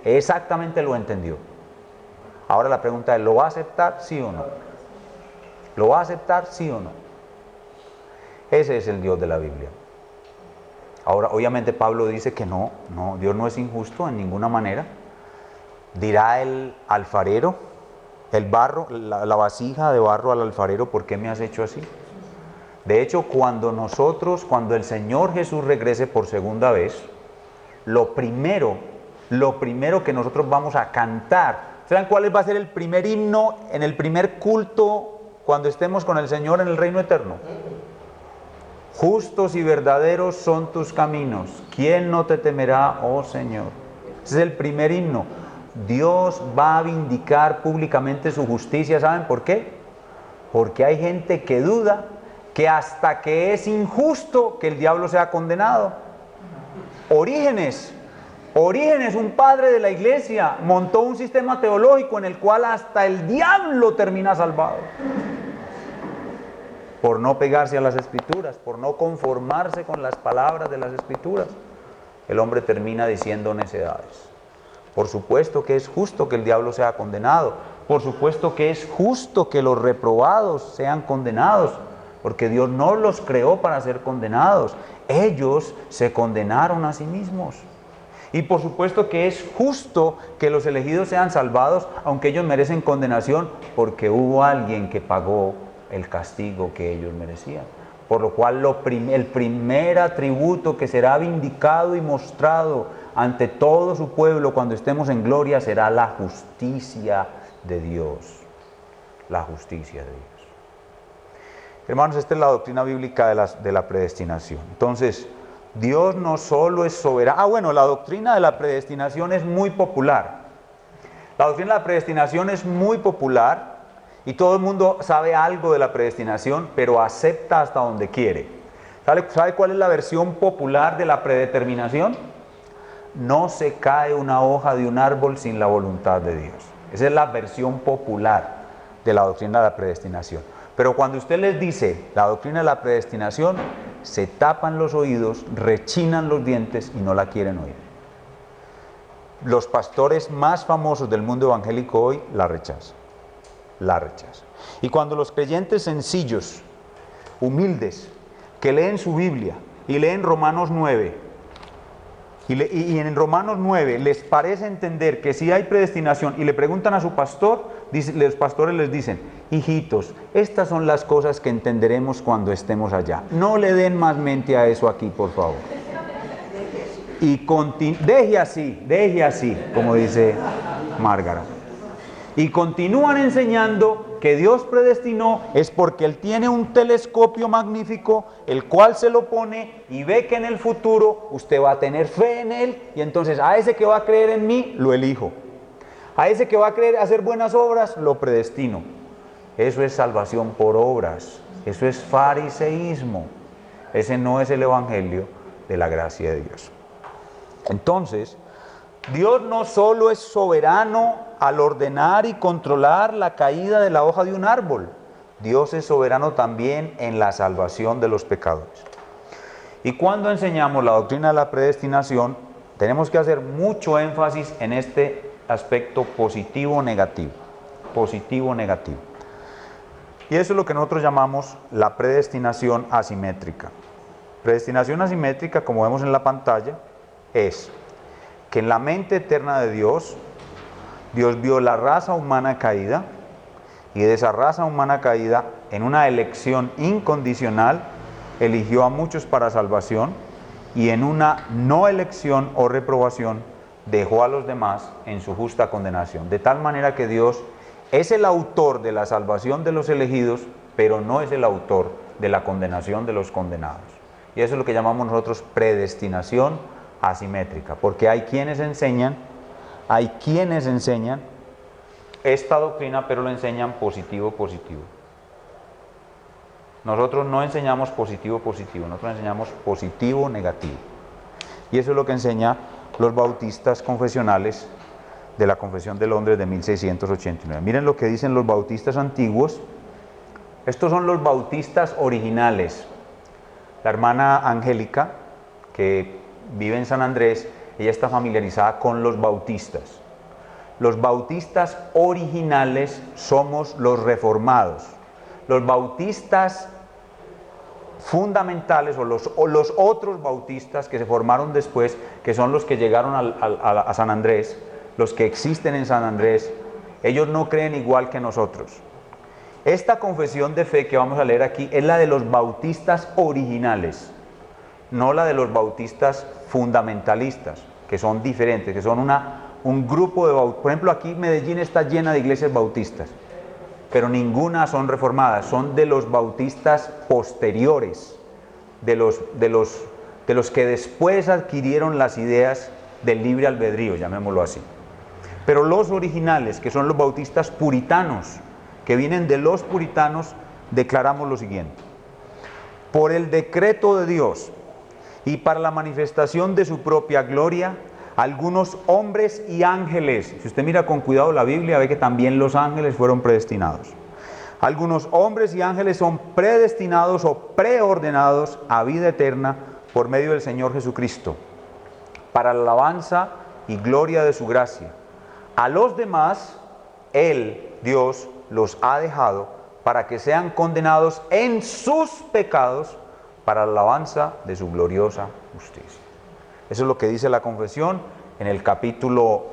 exactamente lo entendió. Ahora la pregunta es, ¿lo va a aceptar, sí o no? ¿Lo va a aceptar, sí o no? Ese es el Dios de la Biblia. Ahora, obviamente Pablo dice que no, Dios no es injusto en ninguna manera. Dirá el alfarero, el barro, la vasija de barro al alfarero: ¿por qué me has hecho así? De hecho, cuando el Señor Jesús regrese por segunda vez, lo primero que nosotros vamos a cantar, ¿saben cuál va a ser el primer himno en el primer culto cuando estemos con el Señor en el reino eterno? Justos y verdaderos son tus caminos, ¿quién no te temerá, oh Señor? Ese es el primer himno. Dios va a vindicar públicamente su justicia. ¿Saben por qué? Porque hay gente que duda que hasta que es injusto que el diablo sea condenado. Orígenes, un padre de la iglesia, montó un sistema teológico en el cual hasta el diablo termina salvado. Por no pegarse a las Escrituras, por no conformarse con las palabras de las Escrituras, el hombre termina diciendo necedades. Por supuesto que es justo que el diablo sea condenado, por supuesto que es justo que los reprobados sean condenados, porque Dios no los creó para ser condenados, ellos se condenaron a sí mismos. Y por supuesto que es justo que los elegidos sean salvados, aunque ellos merecen condenación, porque hubo alguien que pagó el castigo que ellos merecían. Por lo cual el primer atributo que será vindicado y mostrado ante todo su pueblo cuando estemos en gloria será la justicia de Dios. La justicia de Dios. Hermanos, esta es la doctrina bíblica de la predestinación. Entonces, Dios no solo es soberano. La doctrina de la predestinación es muy popular. La doctrina de la predestinación es muy popular y todo el mundo sabe algo de la predestinación, pero acepta hasta donde quiere. ¿Sabe cuál es la versión popular de la predeterminación? No se cae una hoja de un árbol sin la voluntad de Dios. Esa es la versión popular de la doctrina de la predestinación. Pero cuando usted les dice la doctrina de la predestinación, se tapan los oídos, rechinan los dientes y no la quieren oír. Los pastores más famosos del mundo evangélico hoy la rechazan. La rechazan. Y cuando los creyentes sencillos, humildes, que leen su Biblia y leen Romanos 9, y en Romanos 9 les parece entender que sí hay predestinación y le preguntan a su pastor, los pastores les dicen: hijitos, estas son las cosas que entenderemos cuando estemos allá. No le den más mente a eso aquí, por favor. Y deje así, como dice Márgara. Y continúan enseñando que Dios predestinó es porque Él tiene un telescopio magnífico, el cual se lo pone y ve que en el futuro usted va a tener fe en Él, y entonces a ese que va a creer en mí, lo elijo. A ese que va a creer hacer buenas obras, lo predestino. Eso es salvación por obras, eso es fariseísmo. Ese no es el evangelio de la gracia de Dios. Entonces, Dios no solo es soberano al ordenar y controlar la caída de la hoja de un árbol, Dios es soberano también en la salvación de los pecadores. Y cuando enseñamos la doctrina de la predestinación, tenemos que hacer mucho énfasis en este aspecto positivo-negativo. Positivo-negativo. Y eso es lo que nosotros llamamos la predestinación asimétrica. Predestinación asimétrica, como vemos en la pantalla, es que en la mente eterna de Dios, Dios vio la raza humana caída, y de esa raza humana caída, en una elección incondicional, eligió a muchos para salvación, y en una no elección o reprobación, dejó a los demás en su justa condenación. De tal manera que Dios es el autor de la salvación de los elegidos, pero no es el autor de la condenación de los condenados. Y eso es lo que llamamos nosotros predestinación asimétrica, porque hay quienes enseñan esta doctrina, pero lo enseñan positivo-positivo. Nosotros no enseñamos positivo-positivo, nosotros enseñamos positivo-negativo. Y eso es lo que enseñan los bautistas confesionales de la Confesión de Londres de 1689. Miren lo que dicen los bautistas antiguos. Estos son los bautistas originales. La hermana Angélica, que vive en San Andrés, ella está familiarizada con los bautistas. Los bautistas originales somos los reformados. Los bautistas fundamentales o los otros bautistas que se formaron después, que son los que llegaron a San Andrés, los que existen en San Andrés, ellos no creen igual que nosotros. Esta confesión de fe que vamos a leer aquí es la de los bautistas originales, no la de los bautistas fundamentalistas, que son diferentes, que son un grupo de bautistas. Por ejemplo, aquí Medellín está llena de iglesias bautistas, pero ninguna son reformadas, son de los bautistas posteriores, de los que después adquirieron las ideas del libre albedrío, llamémoslo así. Pero los originales, que son los bautistas puritanos, que vienen de los puritanos, declaramos lo siguiente: por el decreto de Dios y para la manifestación de su propia gloria, algunos hombres y ángeles, si usted mira con cuidado la Biblia, ve que también los ángeles fueron predestinados. Algunos hombres y ángeles son predestinados o preordenados a vida eterna por medio del Señor Jesucristo, para la alabanza y gloria de su gracia. A los demás, Él, Dios, los ha dejado para que sean condenados en sus pecados para la alabanza de su gloriosa justicia. Eso es lo que dice la confesión en el capítulo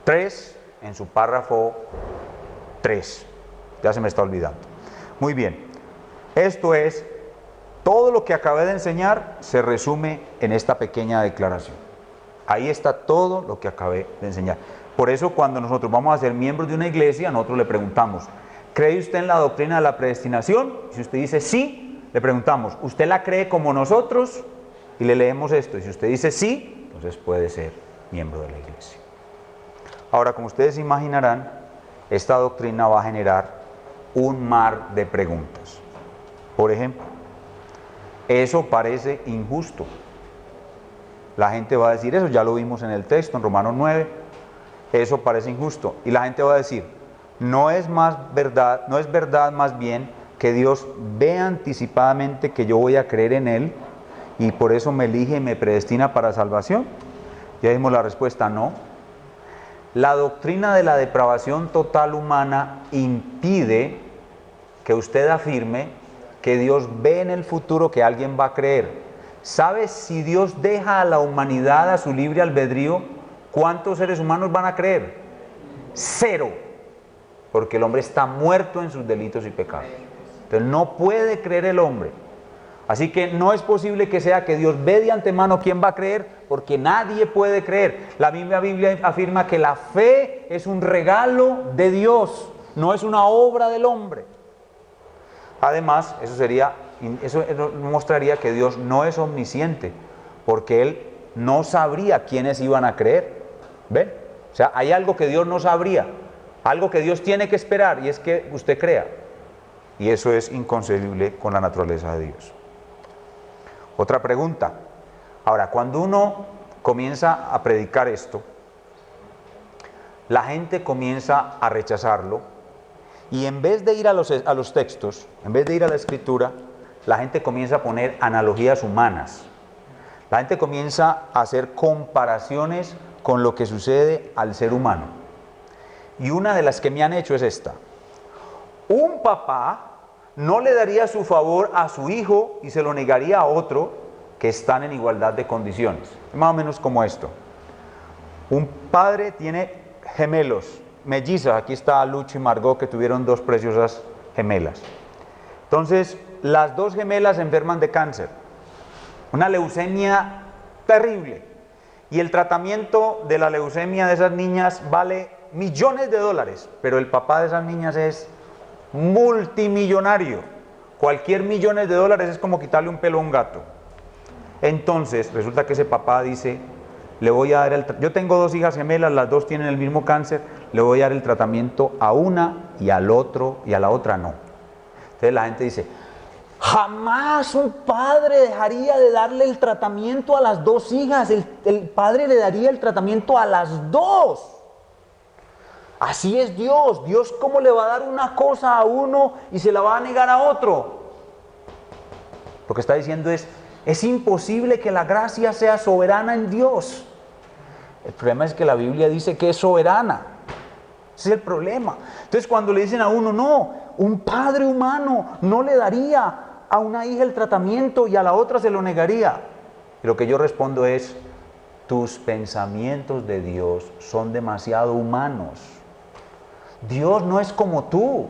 3, en su párrafo 3. Ya se me está olvidando. Muy bien. Esto es, todo lo que acabé de enseñar se resume en esta pequeña declaración. Ahí está todo lo que acabé de enseñar. Por eso cuando nosotros vamos a ser miembros de una iglesia, nosotros le preguntamos: ¿cree usted en la doctrina de la predestinación? Si usted dice sí, le preguntamos: ¿usted la cree como nosotros? Y le leemos esto. Y si usted dice sí, entonces puede ser miembro de la iglesia. Ahora, como ustedes imaginarán, esta doctrina va a generar un mar de preguntas. Por ejemplo, eso parece injusto. La gente va a decir eso, ya lo vimos en el texto, en Romanos 9, eso parece injusto. Y la gente va a decir: no es verdad más bien que Dios ve anticipadamente que yo voy a creer en Él y por eso me elige y me predestina para salvación. Ya dimos la respuesta: no. La doctrina de la depravación total humana impide que usted afirme que Dios ve en el futuro que alguien va a creer. ¿Sabe si Dios deja a la humanidad a su libre albedrío, cuántos seres humanos van a creer? 0. Porque el hombre está muerto en sus delitos y pecados. Entonces no puede creer el hombre. Así que no es posible que sea que Dios ve de antemano quién va a creer, porque nadie puede creer. La Biblia afirma que la fe es un regalo de Dios, no es una obra del hombre. Además, eso mostraría que Dios no es omnisciente, porque Él no sabría quiénes iban a creer. ¿Ven? O sea, hay algo que Dios no sabría, algo que Dios tiene que esperar, y es que usted crea. Y eso es inconcebible con la naturaleza de Dios. Otra pregunta: Ahora, cuando uno comienza a predicar esto, la gente comienza a rechazarlo y en vez de ir a los textos, en vez de ir a la escritura, la gente comienza a poner analogías humanas. La gente comienza a hacer comparaciones con lo que sucede al ser humano. Y una de las que me han hecho es esta. Un papá no le daría su favor a su hijo y se lo negaría a otro que están en igualdad de condiciones. Más o menos como esto. Un padre tiene gemelos, mellizas. Aquí está Lucho y Margot, que tuvieron dos preciosas gemelas. Entonces, las dos gemelas se enferman de cáncer. Una leucemia terrible. Y el tratamiento de la leucemia de esas niñas vale millones de dólares. Pero el papá de esas niñas es multimillonario. Cualquier millones de dólares es como quitarle un pelo a un gato. Entonces, resulta que ese papá dice, le voy a dar yo tengo dos hijas gemelas, las dos tienen el mismo cáncer, le voy a dar el tratamiento a una y al otro, y a la otra no. Entonces la gente dice, jamás un padre dejaría de darle el tratamiento a las dos hijas, el padre le daría el tratamiento a las dos. Así es Dios. Dios, ¿cómo le va a dar una cosa a uno y se la va a negar a otro? Lo que está diciendo es imposible que la gracia sea soberana en Dios. El problema es que la Biblia dice que es soberana. Ese es el problema. Entonces cuando le dicen a uno, no, un padre humano no le daría a una hija el tratamiento y a la otra se lo negaría. Y lo que yo respondo es, tus pensamientos de Dios son demasiado humanos. Dios no es como tú.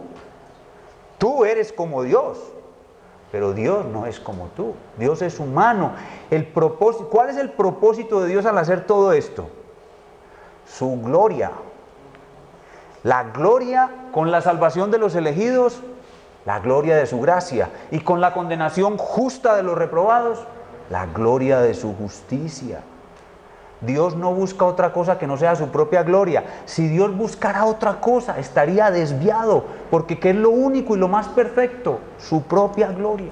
Tú eres como Dios. Pero Dios no es como tú. Dios es humano. ¿Cuál es el propósito de Dios al hacer todo esto? Su gloria. La gloria con la salvación de los elegidos, la gloria de su gracia. Y con la condenación justa de los reprobados, la gloria de su justicia. Dios no busca otra cosa que no sea su propia gloria. Si Dios buscara otra cosa, estaría desviado, porque ¿qué es lo único y lo más perfecto? Su propia gloria.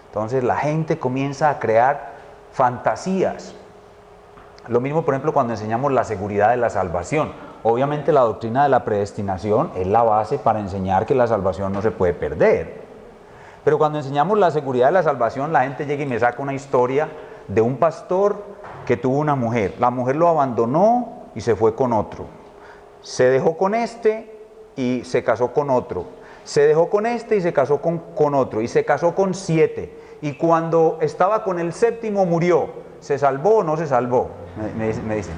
Entonces la gente comienza a crear fantasías. Lo mismo, por ejemplo, cuando enseñamos la seguridad de la salvación. Obviamente la doctrina de la predestinación es la base para enseñar que la salvación no se puede perder. Pero cuando enseñamos la seguridad de la salvación, la gente llega y me saca una historia de un pastor que tuvo una mujer. La mujer lo abandonó y se fue con otro. Se dejó con este y se casó con otro. Se dejó con este y se casó con otro. Y se casó con 7. Y cuando estaba con el 7º murió. ¿Se salvó o no se salvó? Me dicen.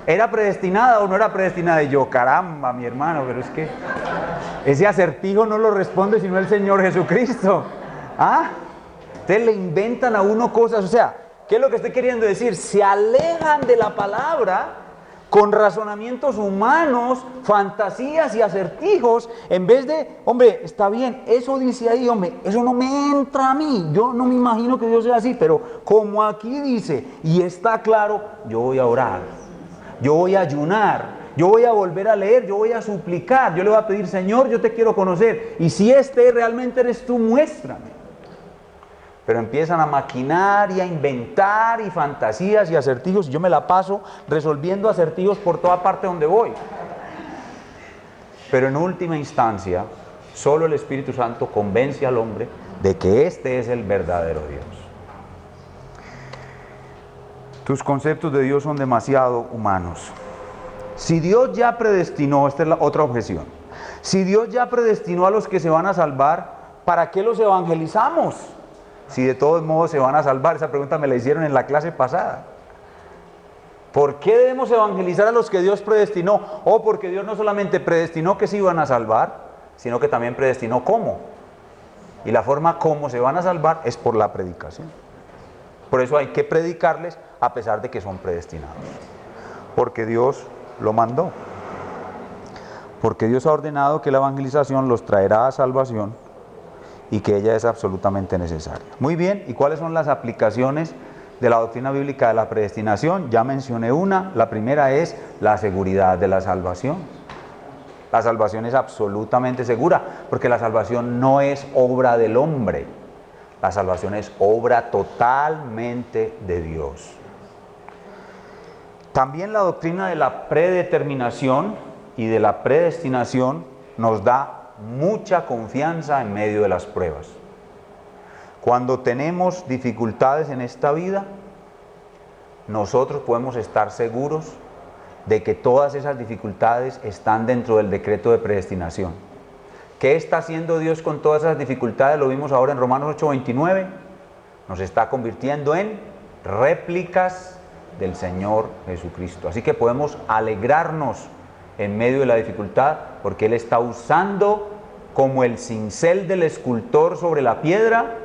¿Era predestinada o no era predestinada? Y yo, caramba, mi hermano, pero es que ese acertijo no lo responde sino el Señor Jesucristo. ¿Ah? Ustedes le inventan a uno cosas, o sea, ¿qué es lo que estoy queriendo decir? Se alejan de la palabra con razonamientos humanos, fantasías y acertijos, en vez de, hombre, está bien, eso dice ahí, hombre, eso no me entra a mí, yo no me imagino que Dios sea así, pero como aquí dice, y está claro, yo voy a orar, yo voy a ayunar, yo voy a volver a leer, yo voy a suplicar, yo le voy a pedir, Señor, yo te quiero conocer, y si realmente eres tú, muéstrame. Pero empiezan a maquinar y a inventar y fantasías y acertijos, y yo me la paso resolviendo acertijos por toda parte donde voy. Pero en última instancia, solo el Espíritu Santo convence al hombre de que este es el verdadero Dios. Tus conceptos de Dios son demasiado humanos. Si Dios ya predestinó, esta es la otra objeción, si Dios ya predestinó a los que se van a salvar, ¿para qué los evangelizamos? Si de todos modos se van a salvar. Esa pregunta me la hicieron en la clase pasada. ¿Por qué debemos evangelizar a los que Dios predestinó? O porque Dios no solamente predestinó que se iban a salvar, sino que también predestinó cómo. Y la forma como se van a salvar es por la predicación. Por eso hay que predicarles a pesar de que son predestinados. Porque Dios lo mandó. Porque Dios ha ordenado que la evangelización los traerá a salvación y que ella es absolutamente necesaria. Muy bien, ¿y cuáles son las aplicaciones de la doctrina bíblica de la predestinación? Ya mencioné una. La primera es la seguridad de la salvación. La salvación es absolutamente segura, porque la salvación no es obra del hombre. La salvación es obra totalmente de Dios. También la doctrina de la predeterminación y de la predestinación nos da mucha confianza en medio de las pruebas. Cuando tenemos dificultades en esta vida, nosotros podemos estar seguros de que todas esas dificultades están dentro del decreto de predestinación. ¿Qué está haciendo Dios con todas esas dificultades? Lo vimos ahora en Romanos 8:29. Nos está convirtiendo en réplicas del Señor Jesucristo. Así que podemos alegrarnos en medio de la dificultad, porque Él está usando como el cincel del escultor sobre la piedra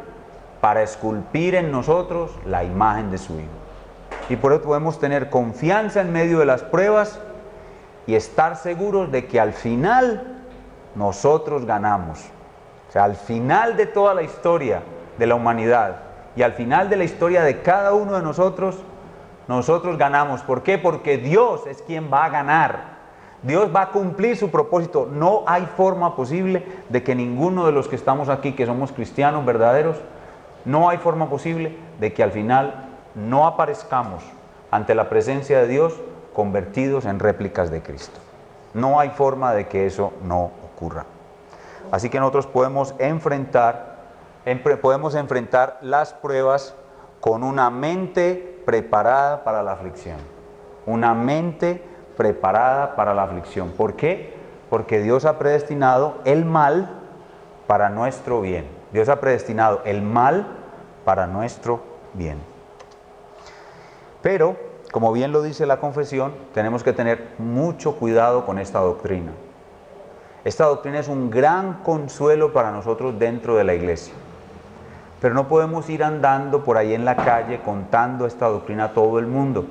para esculpir en nosotros la imagen de su Hijo. Y por eso podemos tener confianza en medio de las pruebas y estar seguros de que al final nosotros ganamos. O sea, al final de toda la historia de la humanidad y al final de la historia de cada uno de nosotros, nosotros ganamos. ¿Por qué? Porque Dios es quien va a ganar. Dios va a cumplir su propósito. No hay forma posible de que ninguno de los que estamos aquí, que somos cristianos verdaderos, no hay forma posible de que al final no aparezcamos ante la presencia de Dios convertidos en réplicas de Cristo. No hay forma de que eso no ocurra. Así que nosotros podemos enfrentar las pruebas con una mente preparada para la aflicción. Una mente preparada para la aflicción. ¿Por qué? Porque Dios ha predestinado el mal para nuestro bien. Dios ha predestinado el mal para nuestro bien. Pero, como bien lo dice la confesión, tenemos que tener mucho cuidado con esta doctrina. Esta doctrina es un gran consuelo para nosotros dentro de la iglesia. Pero no podemos ir andando por ahí en la calle contando esta doctrina a todo el mundo,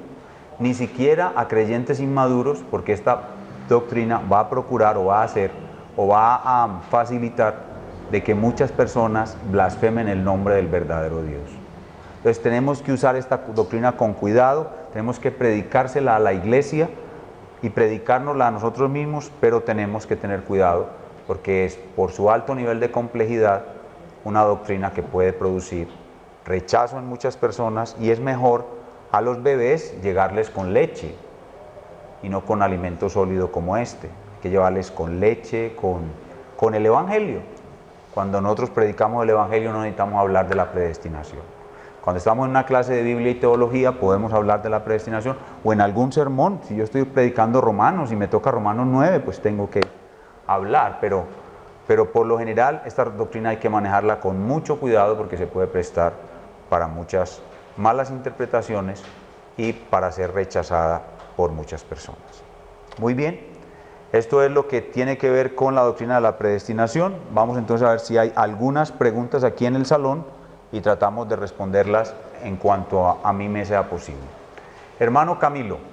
ni siquiera a creyentes inmaduros, porque esta doctrina va a procurar o va a hacer o va a facilitar de que muchas personas blasfemen el nombre del verdadero Dios. Entonces tenemos que usar esta doctrina con cuidado, tenemos que predicársela a la iglesia y predicárnosla a nosotros mismos, pero tenemos que tener cuidado porque es por su alto nivel de complejidad una doctrina que puede producir rechazo en muchas personas, y es mejor a los bebés llegarles con leche y no con alimento sólido como este. Hay que llevarles con leche, con el Evangelio. Cuando nosotros predicamos el Evangelio no necesitamos hablar de la predestinación. Cuando estamos en una clase de Biblia y teología podemos hablar de la predestinación, o en algún sermón. Si yo estoy predicando Romanos y me toca Romanos 9, pues tengo que hablar, pero por lo general esta doctrina hay que manejarla con mucho cuidado porque se puede prestar para muchas malas interpretaciones y para ser rechazada por muchas personas. Muy bien, esto es lo que tiene que ver con la doctrina de la predestinación. Vamos entonces a ver si hay algunas preguntas aquí en el salón y tratamos de responderlas en cuanto a mí me sea posible. Hermano Camilo.